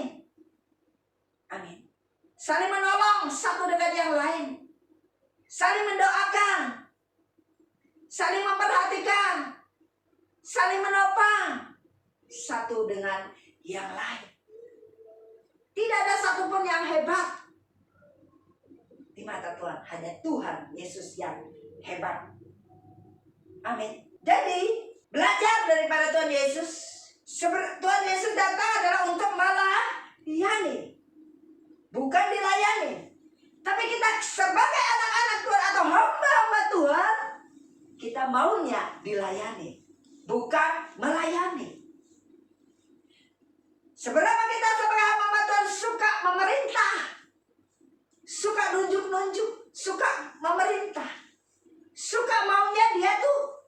Amin. Saling menolong satu dengan yang lain. Saling mendoakan, saling memperhatikan, saling menopang satu dengan yang lain. Tidak ada satupun yang hebat di mata Tuhan. Hanya Tuhan Yesus yang hebat. Amin. Jadi belajar daripada Tuhan Yesus. Tuhan Yesus datang adalah untuk melayani, bukan dilayani. Tapi kita sebagai anak-anak Tuhan atau hamba-hamba Tuhan, kita maunya dilayani, bukan melayani. Seberapa kita sebagai hamba Tuhan suka memerintah, suka nunjuk-nunjuk, suka memerintah, suka maunya dia tuh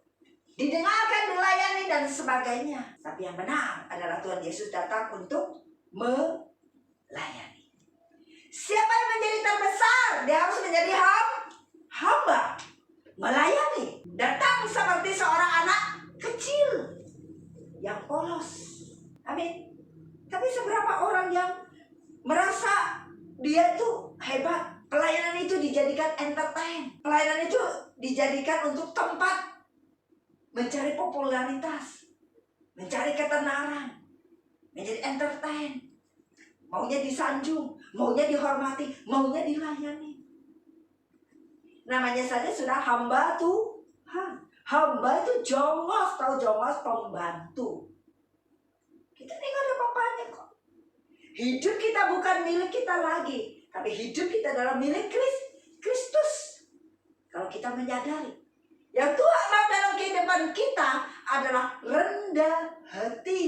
didengarkan, dilayani dan sebagainya. Tapi yang benar adalah Tuhan Yesus datang untuk melayani. Siapa yang menjadi terbesar, dia harus menjadi hamba, melayani. Datang seperti seorang anak kecil yang polos. Amin. Tapi seberapa orang yang merasa dia itu hebat, pelayanan itu dijadikan entertain, pelayanan itu dijadikan untuk tempat mencari popularitas, mencari ketenaran, menjadi entertain, maunya disanjung, maunya dihormati, maunya dilayani. Namanya saja sudah hamba Tuhan. Hamba itu jongos, tahu jongos, pembantu. Kita ini gak ada apa-apanya kok. Hidup kita bukan milik kita lagi, tapi hidup kita adalah milik Kristus. Kalau kita menyadari yang Tuhan mau dalam kehidupan kita adalah rendah hati.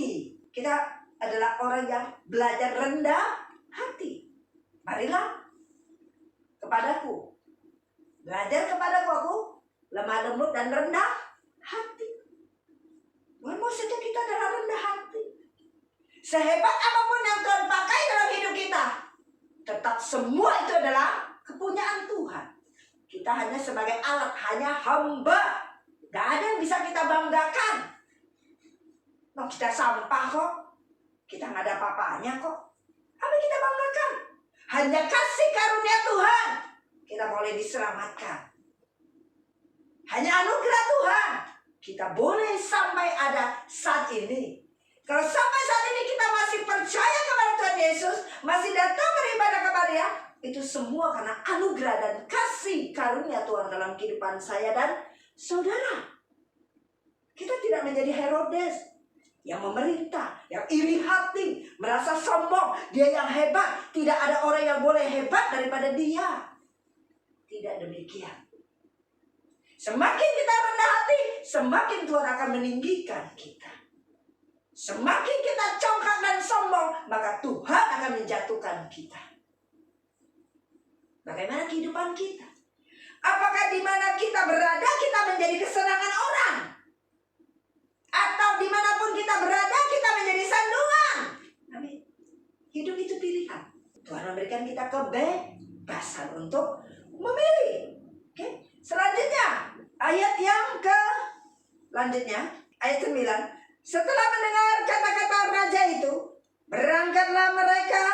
Kita adalah orang yang belajar rendah hati. Marilah kepadaku, belajar kepadaku, aku lemah lembut dan rendah hati. Tuhan mau sejak kita adalah rendah hati. Sehebat apapun yang Tuhan pakai dalam hidup kita, tetap semua itu adalah kepunyaan Tuhan. Kita hanya sebagai alat, hanya hamba. Gak ada yang bisa kita banggakan. Nah, kita sampah kok. Kita gak ada apa-apanya kok. Apa yang kita banggakan? Hanya kasih karunia Tuhan kita boleh diselamatkan. Hanya anugerah Tuhan kita boleh sampai ada saat ini. Kalau sampai saat ini kita masih percaya kepada Tuhan Yesus, masih datang beribadah kepada Dia, itu semua karena anugerah dan kasih karunia Tuhan dalam kehidupan saya dan saudara. Kita tidak menjadi Herodes yang memerintah, yang iri hati, merasa sombong, dia yang hebat. Tidak ada orang yang boleh hebat daripada dia. Tidak demikian. Semakin kita rendah hati, semakin Tuhan akan meninggikan kita. Semakin kita congkak dan sombong, maka Tuhan akan menjatuhkan kita. Bagaimana kehidupan kita? Apakah di mana kita berada, kita menjadi kesenangan orang? Atau dimanapun kita berada, kita menjadi sandungan? Amin. Hidup itu pilihan. Tuhan memberikan kita kebebasan untuk memilih. Oke. Selanjutnya, ayat yang lanjutnya, ayat 9. Setelah mendengar kata-kata raja itu, berangkatlah mereka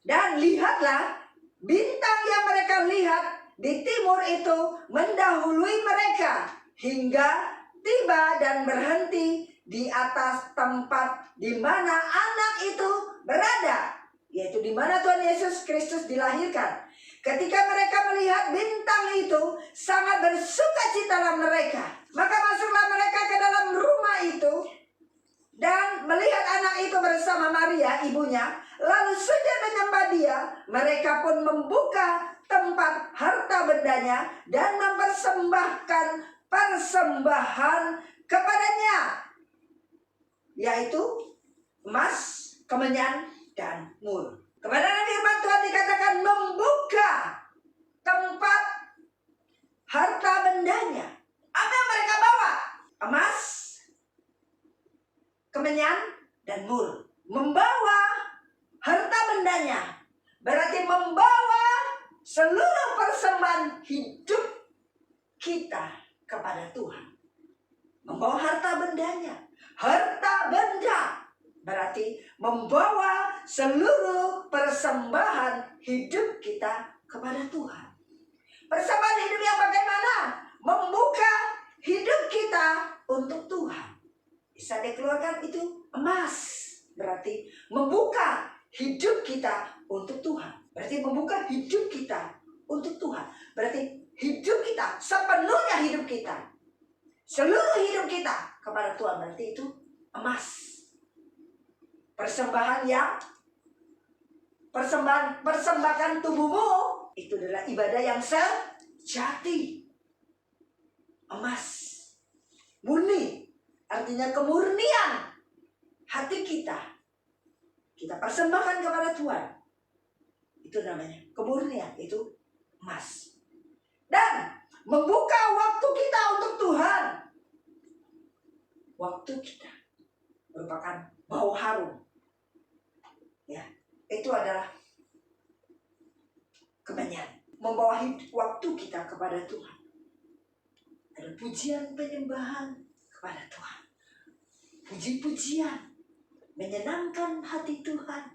dan lihatlah bintang yang mereka lihat di timur itu mendahului mereka hingga tiba dan berhenti di atas tempat di mana anak itu berada, yaitu di mana Tuhan Yesus Kristus dilahirkan. Ketika mereka melihat bintang itu, sangat bersukacitalah mereka. Maka masuklah mereka ke dalam rumah itu dan melihat anak itu bersama Maria ibunya, lalu sujud menyembah Dia, mereka pun membuka tempat harta bendanya dan mempersembahkan persembahan kepadanya, yaitu emas, kemenyan, dan mur. Kebenaran firman Tuhan dikatakan membuka tempat harta bendanya. Apa yang mereka bawa? Emas, kemenyan, dan mur. Membawa harta bendanya berarti membawa seluruh persembahan hidup kita kepada Tuhan. Membawa harta bendanya. Harta benda berarti membawa seluruh persembahan hidup kita kepada Tuhan. Persembahan hidup yang bagaimana? Membuka hidup kita untuk Tuhan. Bisa dikeluarkan itu emas. Berarti membuka hidup kita untuk Tuhan. Berarti membuka hidup kita untuk Tuhan. Berarti hidup kita, sepenuhnya hidup kita, seluruh hidup kita kepada Tuhan. Berarti itu emas. Persembahkan tubuhmu itu adalah ibadah yang sejati. Emas, murni, artinya kemurnian hati kita persembahkan kepada Tuhan. Itu namanya kemurnian, itu emas. Dan membuka waktu kita untuk Tuhan. Waktu kita merupakan bau harum. Ya, itu adalah kemenyan. Membawa waktu kita kepada Tuhan. Ada pujian penyembahan kepada Tuhan. Puji-pujian menyenangkan hati Tuhan.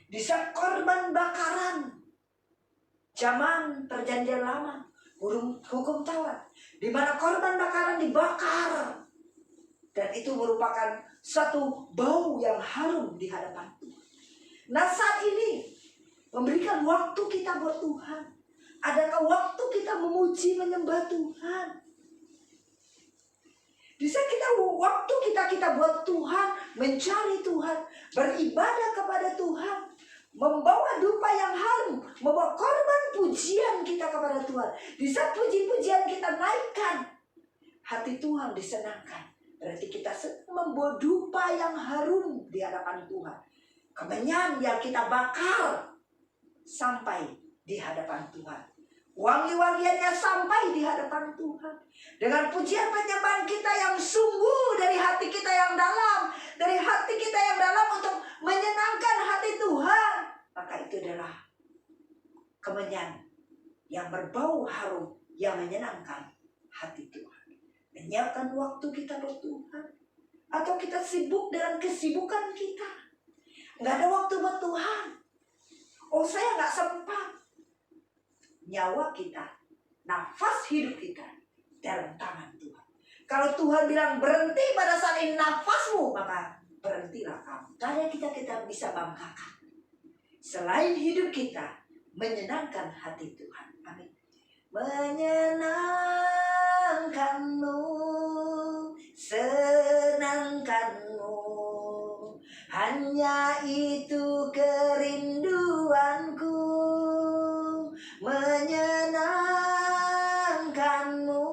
Di saat korban bakaran zaman perjanjian lama, hukum Taurat, di mana korban bakaran dibakar, dan itu merupakan satu bau yang harum di hadapan Tuhan. Nah, saat ini memberikan waktu kita buat Tuhan. Adakah waktu kita memuji menyembah Tuhan? Bisa waktu kita buat Tuhan, mencari Tuhan, beribadah kepada Tuhan, membawa dupa yang harum, membawa korban pujian kita kepada Tuhan. Di saat puji-pujian kita naikkan, hati Tuhan disenangkan. Berarti kita membawa dupa yang harum di hadapan Tuhan. Kemenyan yang kita bakar sampai di hadapan Tuhan. Wangi-wangiannya sampai di hadapan Tuhan. Dengan pujian penyembahan kita yang sungguh dari hati kita yang dalam. Dari hati kita yang dalam untuk menyenangkan hati Tuhan. Maka itu adalah kemenyan yang berbau harum yang menyenangkan hati Tuhan. Menyiapkan waktu kita buat Tuhan. Atau kita sibuk dengan kesibukan kita. Nggak ada waktu buat Tuhan. Oh, saya nggak sempat. Nyawa kita, nafas hidup kita dalam tangan Tuhan. Kalau Tuhan bilang berhenti pada saat ini nafasmu, maka berhentilah kamu. Karena kita bisa banggakan. Selain hidup kita menyenangkan hati Tuhan. Amin. Menyenangkanmu, senangkanmu, hanya itu kerinduanku. Menyenangkanmu,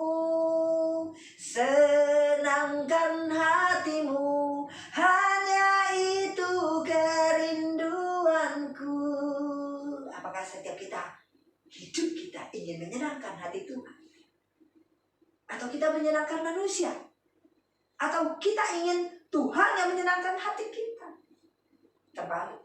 senangkan hatimu, hanya itu kerinduanku. Apakah setiap hidup kita ingin menyenangkan hati Tuhan? Atau kita menyenangkan manusia? Atau kita ingin Tuhan yang menyenangkan hati kita? Terbalik.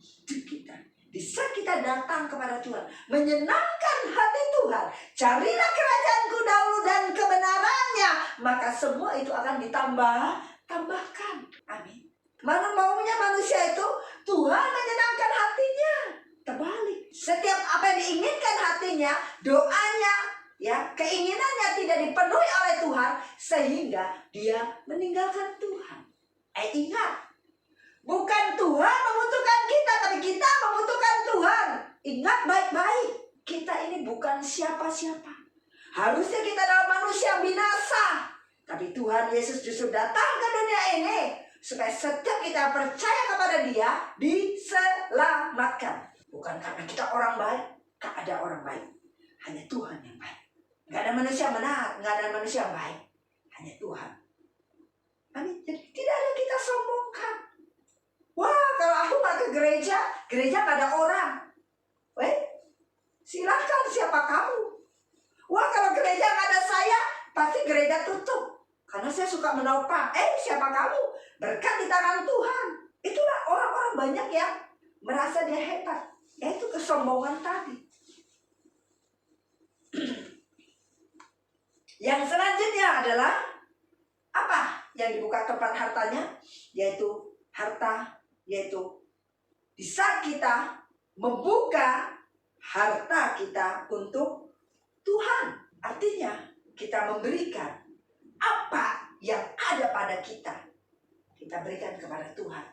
Hidup kita, di saat kita datang kepada Tuhan, menyenangkan hati Tuhan, carilah kerajaanku dahulu dan kebenarannya, maka semua itu akan ditambahkan. Amin. Mana maunya manusia itu Tuhan menyenangkan hatinya. Terbalik. Setiap apa yang diinginkan hatinya, doanya, keinginannya tidak dipenuhi oleh Tuhan, sehingga dia meninggalkan Tuhan. Ingat. Bukan Tuhan membutuhkan kita, tapi kita membutuhkan Tuhan. Ingat baik-baik, kita ini bukan siapa-siapa. Harusnya kita adalah manusia binasa, tapi Tuhan Yesus justru datang ke dunia ini supaya setiap kita percaya kepada Dia diselamatkan. Bukan karena kita orang baik, tak ada orang baik. Hanya Tuhan yang baik. Gak ada manusia benar, gak ada manusia yang baik. Hanya Tuhan. Amin. Jadi tidak ada kita sombongkan. Wah, kalau aku gak ke gereja, gereja gak ada orang. Silakan, siapa kamu? Wah, kalau gereja gak ada saya, pasti gereja tutup. Karena saya suka menopang. Siapa kamu? Berkat di tangan Tuhan. Itulah orang-orang banyak yang merasa dia hebat. Itu kesombongan tadi. Yang selanjutnya adalah apa? Yang dibuka tempat hartanya, yaitu harta, yaitu di saat kita membuka harta kita untuk Tuhan. Artinya kita memberikan apa yang ada pada kita, kita berikan kepada Tuhan.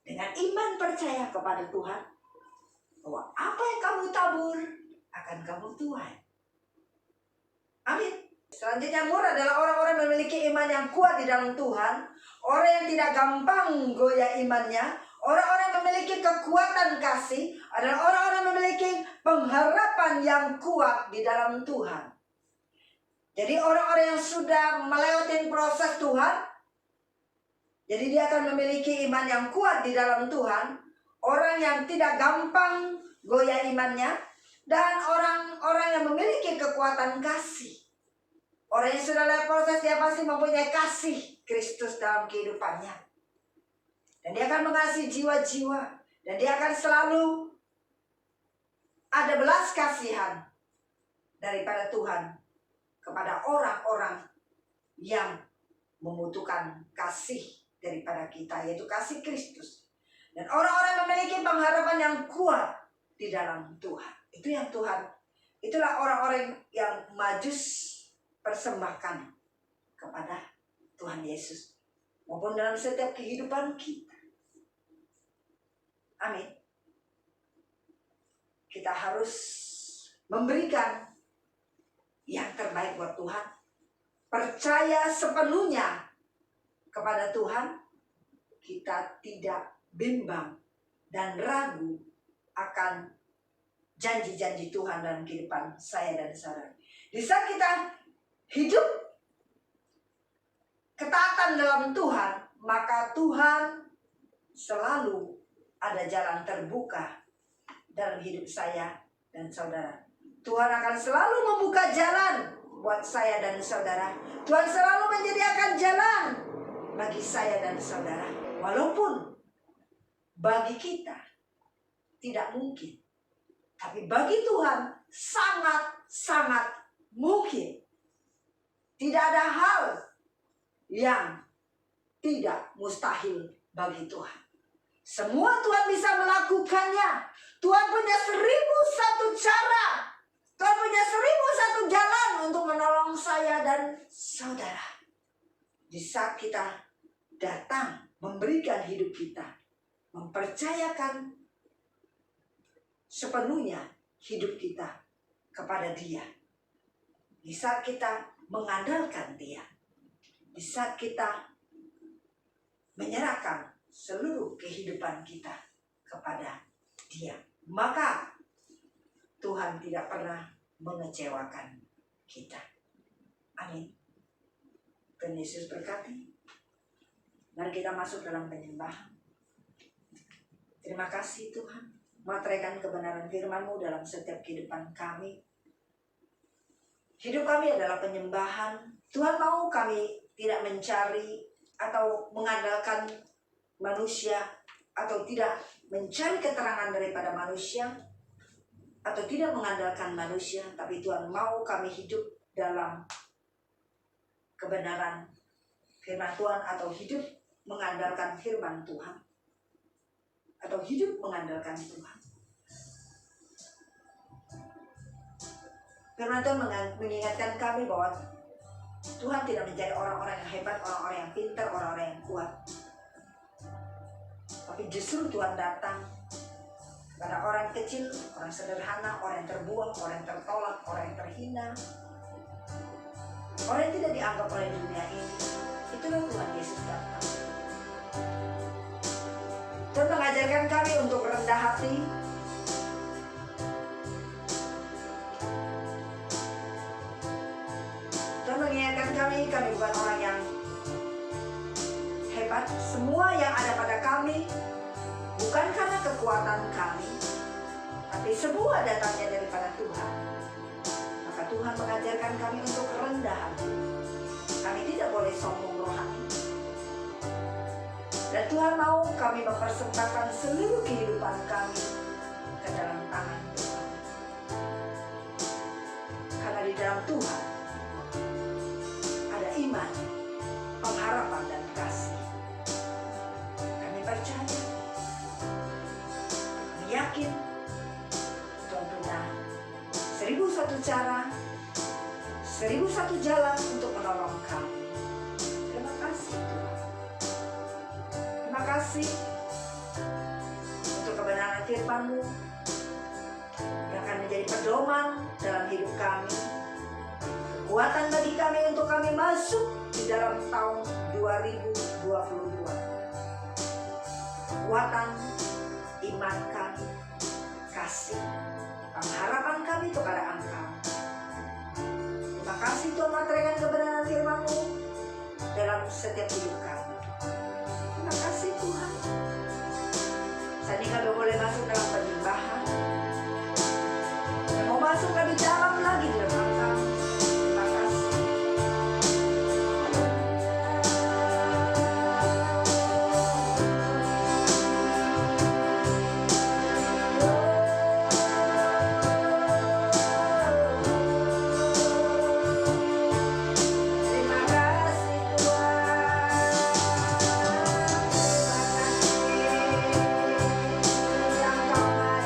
Dengan iman percaya kepada Tuhan, bahwa apa yang kamu tabur akan kamu tuai. Amin. Selanjutnya adalah orang-orang yang memiliki iman yang kuat di dalam Tuhan. Orang yang tidak gampang goyah imannya. Orang-orang yang memiliki kekuatan kasih adalah orang-orang yang memiliki pengharapan yang kuat di dalam Tuhan. Jadi orang-orang yang sudah melewati proses Tuhan, jadi dia akan memiliki iman yang kuat di dalam Tuhan. Orang yang tidak gampang goyah imannya, dan orang-orang yang memiliki kekuatan kasih. Orang yang sudah lewat proses, dia pasti mempunyai kasih Kristus dalam kehidupannya. Dan dia akan mengasihi jiwa-jiwa. Dan dia akan selalu ada belas kasihan daripada Tuhan kepada orang-orang yang membutuhkan kasih daripada kita, yaitu kasih Kristus. Dan orang-orang yang memiliki pengharapan yang kuat di dalam Tuhan. Itu yang Tuhan, itulah orang-orang yang Majus persembahkan kepada Tuhan Yesus. Maupun dalam setiap kehidupan kita. Amin. Kita harus memberikan yang terbaik buat Tuhan. Percaya sepenuhnya kepada Tuhan. Kita tidak bimbang dan ragu akan janji-janji Tuhan dalam kehidupan saya dan saudara. Di saat kita hidup ketaatan dalam Tuhan, maka Tuhan selalu ada jalan terbuka dalam hidup saya dan saudara. Tuhan akan selalu membuka jalan buat saya dan saudara. Tuhan selalu menyediakan jalan bagi saya dan saudara. Walaupun bagi kita tidak mungkin, tapi bagi Tuhan sangat-sangat mungkin. Tidak ada hal yang tidak mustahil bagi Tuhan. Semua Tuhan bisa melakukannya. Tuhan punya 1001 cara. Tuhan punya 1001 jalan untuk menolong saya dan saudara. Di saat kita datang memberikan hidup kita, mempercayakan sepenuhnya hidup kita kepada Dia. Di saat kita mengandalkan Dia, di saat kita menyerahkan seluruh kehidupan kita kepada Dia, maka Tuhan tidak pernah mengecewakan kita. Amin. Tuhan Yesus berkati. Mari kita masuk dalam penyembahan. Terima kasih Tuhan. Materaikan kebenaran firman-Mu dalam setiap kehidupan kami. Hidup kami adalah penyembahan. Tuhan mau kami tidak mencari atau mengandalkan manusia, atau tidak mencari keterangan daripada manusia, atau tidak mengandalkan manusia, tapi Tuhan mau kami hidup dalam kebenaran firman Tuhan, atau hidup mengandalkan firman Tuhan, atau hidup mengandalkan Tuhan. Firman Tuhan mengingatkan kami bahwa Tuhan tidak mencari orang-orang yang hebat, orang-orang yang pintar, orang-orang yang kuat. Tapi justru Tuhan datang kepada orang kecil, orang sederhana, orang yang terbuang, orang yang tertolak, orang yang terhina, orang yang tidak dianggap oleh dunia ini. Itulah Tuhan Yesus hebat. Semua yang ada pada kami bukan karena kekuatan kami, tapi semua datangnya daripada Tuhan. Maka Tuhan mengajarkan kami untuk rendah hati. Kami tidak boleh sombong rohani. Dan Tuhan mau kami mempersembahkan seluruh kehidupan kami ke dalam tangan Tuhan. Karena di dalam Tuhan ada iman, pengharapan, dan kasih. Kami percaya, kami yakin Tuhan punya 1001 cara, 1001 jalan untuk menolong kami. Terima kasih Tuhan. Terima kasih untuk kebenaran firman-Mu yang akan menjadi pedoman dalam hidup kami. Kekuatan bagi kami untuk kami masuk di dalam tahun 2022. Kekuatan iman kami, kasih, pengharapan kami kepada Engkau. Terima kasih Tuhan menerangkan kebenaran firman-Mu dalam setiap hidup kami. Terima kasih Tuhan. Saat ini kami boleh masuk dalam penyembahan. Dan mau masuk lebih dalam lagi di dalam Engkau. Terima kasih. Terima kasih Tuhan. Terima kasih yang Kau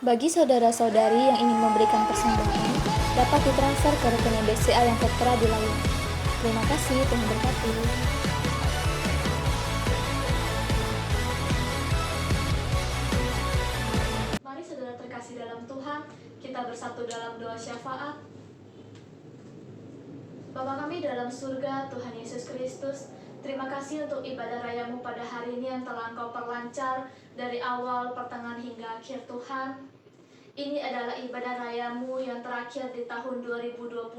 Bagi saudara-saudari yang ingin memberikan persembahan, dapat ditransfer ke rekening BCA yang tertera di layar. Terima kasih, Tuhan berkati.
Mari saudara terkasih dalam Tuhan, kita bersatu dalam doa syafaat. Bapa kami dalam surga, Tuhan Yesus Kristus, terima kasih untuk ibadah rayamu pada hari ini yang telah Engkau perlancar dari awal, pertengahan hingga akhir Tuhan. Ini adalah ibadah rayamu yang terakhir di tahun 2021.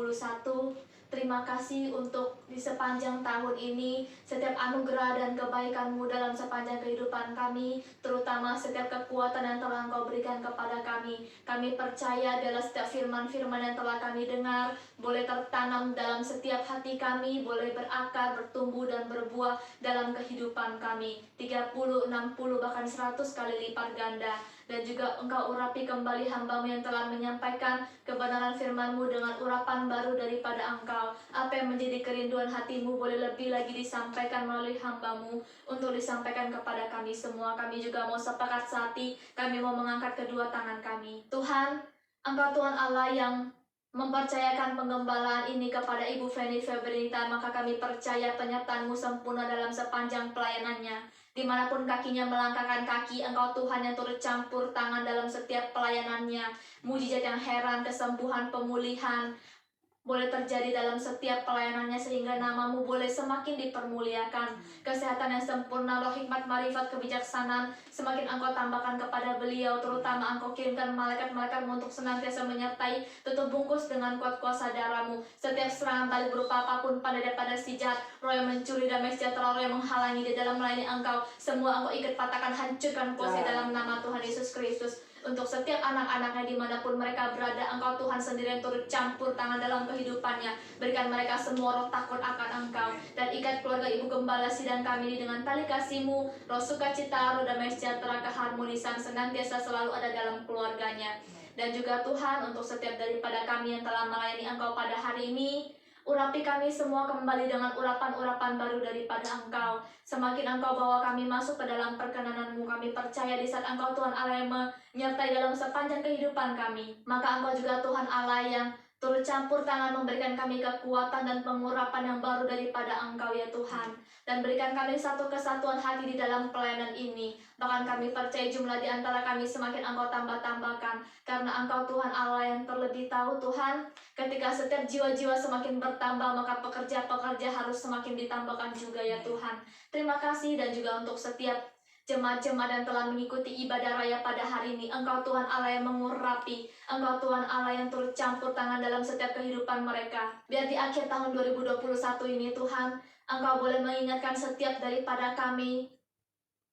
Terima kasih untuk di sepanjang tahun ini, setiap anugerah dan kebaikan-Mu dalam sepanjang kehidupan kami, terutama setiap kekuatan yang telah Engkau berikan kepada kami. Kami percaya adalah setiap firman-firman yang telah kami dengar, boleh tertanam dalam setiap hati kami, boleh berakar, bertumbuh, dan berbuah dalam kehidupan kami. 30, 60, bahkan 100 kali lipat ganda. Dan juga Engkau urapi kembali hamba-Mu yang telah menyampaikan kebenaran firman-Mu dengan urapan baru daripada Engkau. Apa yang menjadi kerinduan hati-Mu boleh lebih lagi disampaikan melalui hamba-Mu untuk disampaikan kepada kami semua. Kami juga mau sepakat sehati, kami mau mengangkat kedua tangan kami. Tuhan, Engkau Tuhan Allah yang mempercayakan penggembalaan ini kepada Ibu Feni Febrinita, maka kami percaya penyertaan-Mu sempurna dalam sepanjang pelayanannya. Dimanapun kakinya melangkahkan kaki, Engkau Tuhan yang turut campur tangan dalam setiap pelayanannya. Mujizat yang heran, kesembuhan, pemulihan boleh terjadi dalam setiap pelayanannya sehingga nama-Mu boleh semakin dipermuliakan. Kesehatan yang sempurna, roh hikmat, marifat, kebijaksanaan semakin Engkau tambahkan kepada beliau, terutama Engkau kirimkan malaikat-malaikat-Mu untuk senantiasa menyertai, tutup bungkus dengan kuat kuasa darah-Mu. Setiap serangan balik berupa apapun pada si jahat, roh yang mencuri damai sejahtera, roh yang menghalangi di dalam melayani Engkau, semua Engkau ikat, patahkan, hancurkan, kuasai dalam nama Tuhan Yesus Kristus. Untuk setiap anak-anaknya dimanapun mereka berada, Engkau Tuhan sendiri yang turut campur tangan dalam kehidupannya. Berikan mereka semua roh takut akan Engkau. Dan ikat keluarga Ibu Gembala sidang kami ini dengan tali kasih-Mu, roh sukacita, roh damai sejahtera, keharmonisan senantiasa selalu ada dalam keluarganya. Dan juga Tuhan, untuk setiap daripada kami yang telah melayani Engkau pada hari ini, urapi kami semua kembali dengan urapan-urapan baru daripada Engkau. Semakin Engkau bawa kami masuk ke dalam perkenanan-Mu, kami percaya di saat Engkau Tuhan Allah yang menyertai dalam sepanjang kehidupan kami, maka Engkau juga Tuhan Allah yang turut campur tangan memberikan kami kekuatan dan pengurapan yang baru daripada Engkau ya Tuhan. Dan berikan kami satu kesatuan hati di dalam pelayanan ini. Bahkan kami percaya jumlah di antara kami semakin Engkau tambah-tambahkan. Karena Engkau Tuhan Allah yang terlebih tahu Tuhan, ketika setiap jiwa-jiwa semakin bertambah, maka pekerja-pekerja harus semakin ditambahkan juga ya Tuhan. Terima kasih dan juga untuk setiap jemaat-jemaat yang telah mengikuti ibadah raya pada hari ini. Engkau Tuhan Allah yang mengurapi, Engkau Tuhan Allah yang turut campur tangan dalam setiap kehidupan mereka. Biar di akhir tahun 2021 ini Tuhan, Engkau boleh mengingatkan setiap daripada kami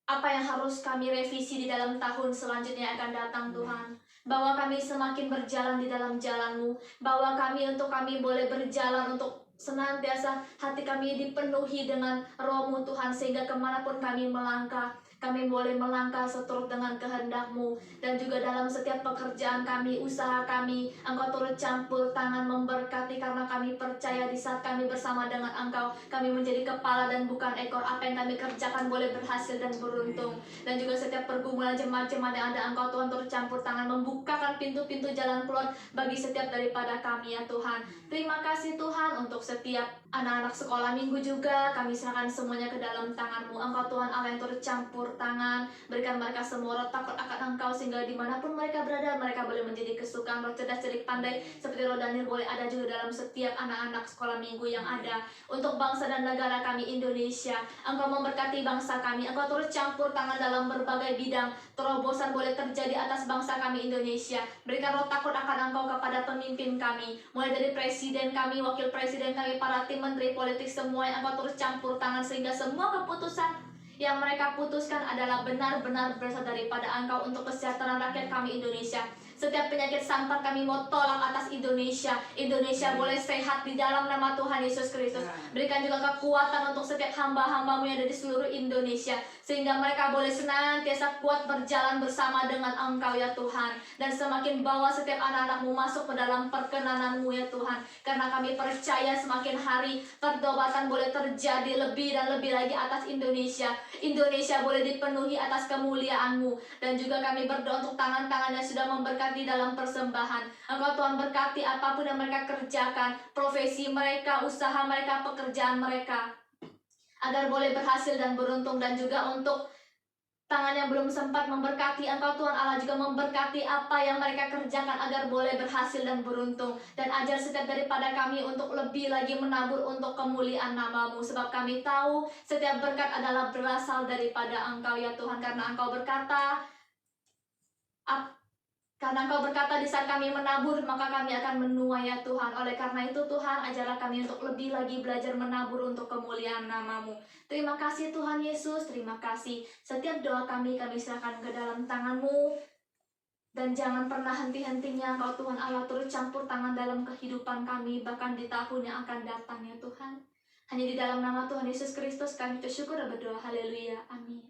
apa yang harus kami revisi di dalam tahun selanjutnya akan datang Tuhan. Bahwa kami semakin berjalan di dalam jalan-Mu, bahwa kami boleh berjalan untuk senantiasa hati kami dipenuhi dengan Roh-Mu Tuhan, sehingga kemanapun kami melangkah, kami boleh melangkah seturut dengan kehendak-Mu. Dan juga dalam setiap pekerjaan kami, usaha kami, Engkau turut campur tangan memberkati, karena kami percaya di saat kami bersama dengan Engkau, kami menjadi kepala dan bukan ekor. Apa yang kami kerjakan boleh berhasil dan beruntung. Dan juga setiap pergumulan jemaat-jemaat yang ada, Engkau Tuhan turut campur tangan membukakan pintu-pintu jalan keluar bagi setiap daripada kami ya Tuhan. Terima kasih Tuhan untuk setiap anak-anak sekolah minggu juga, kami serahkan semuanya ke dalam tangan-Mu. Engkau Tuhan Allah yang turut campur tangan, berikan mereka semua roh takut akan Engkau, sehingga dimanapun mereka berada, mereka boleh menjadi kesukaan, roh cerdas, cerdik, pandai, seperti roh Daniel boleh ada juga dalam setiap anak-anak sekolah minggu yang ada. Untuk bangsa dan negara kami Indonesia, Engkau memberkati bangsa kami, Engkau turut campur tangan dalam berbagai bidang. Terobosan boleh terjadi atas bangsa kami Indonesia. Berikan roh takut akan Engkau kepada pemimpin kami, mulai dari presiden kami, wakil presiden kami, para tim menteri politik, semua yang Engkau turut campur tangan, sehingga semua keputusan yang mereka putuskan adalah benar-benar berasal daripada Engkau untuk kesejahteraan rakyat kami Indonesia. Setiap penyakit sampar kami mau tolak atas Indonesia. Indonesia boleh sehat di dalam nama Tuhan Yesus Kristus. Berikan juga kekuatan untuk setiap hamba-hamba-Mu yang ada di seluruh Indonesia.
sehingga mereka boleh senantiasa kuat berjalan bersama dengan Engkau ya Tuhan, dan semakin bawa setiap anak-anak-Mu masuk ke dalam perkenanan-Mu ya Tuhan, karena kami percaya semakin hari pertobatan boleh terjadi lebih dan lebih lagi atas Indonesia. Indonesia boleh dipenuhi atas kemuliaan-Mu, dan juga kami berdoa untuk tangan-tangan yang sudah memberkati dalam persembahan. Engkau Tuhan berkati apapun yang mereka kerjakan, profesi mereka, usaha mereka, pekerjaan mereka, agar boleh berhasil dan beruntung. Dan juga untuk tangan yang belum sempat memberkati, Engkau Tuhan Allah juga memberkati apa yang mereka kerjakan agar boleh berhasil dan beruntung. Dan ajar setiap daripada kami untuk lebih lagi menabur untuk kemuliaan nama-Mu, sebab kami tahu setiap berkat adalah berasal daripada Engkau ya Tuhan, karena Engkau berkata, karena Engkau berkata di saat kami menabur, maka kami akan menuai ya Tuhan. Oleh karena itu Tuhan, ajarlah kami untuk lebih lagi belajar menabur untuk kemuliaan nama-Mu. Terima kasih Tuhan Yesus, terima kasih. Setiap doa kami serahkan ke dalam tangan-Mu. Dan jangan pernah henti-hentinya Engkau Tuhan Allah turut campur tangan dalam kehidupan kami, bahkan di tahun yang akan datang ya Tuhan. Hanya di dalam nama Tuhan Yesus Kristus kami bersyukur dan berdoa. Haleluya. Amin.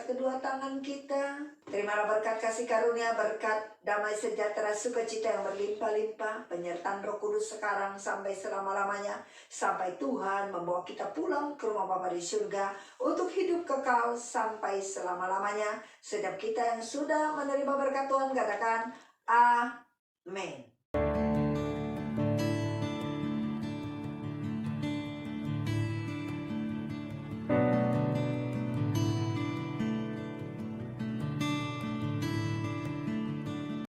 Kedua tangan kita, terimalah berkat kasih karunia, berkat damai sejahtera, sukacita yang berlimpah-limpah, penyertaan Roh Kudus sekarang sampai selama-lamanya, sampai Tuhan membawa kita pulang ke rumah Bapa di surga untuk hidup kekal sampai selama-lamanya. Setiap kita yang sudah menerima berkat Tuhan katakan amin.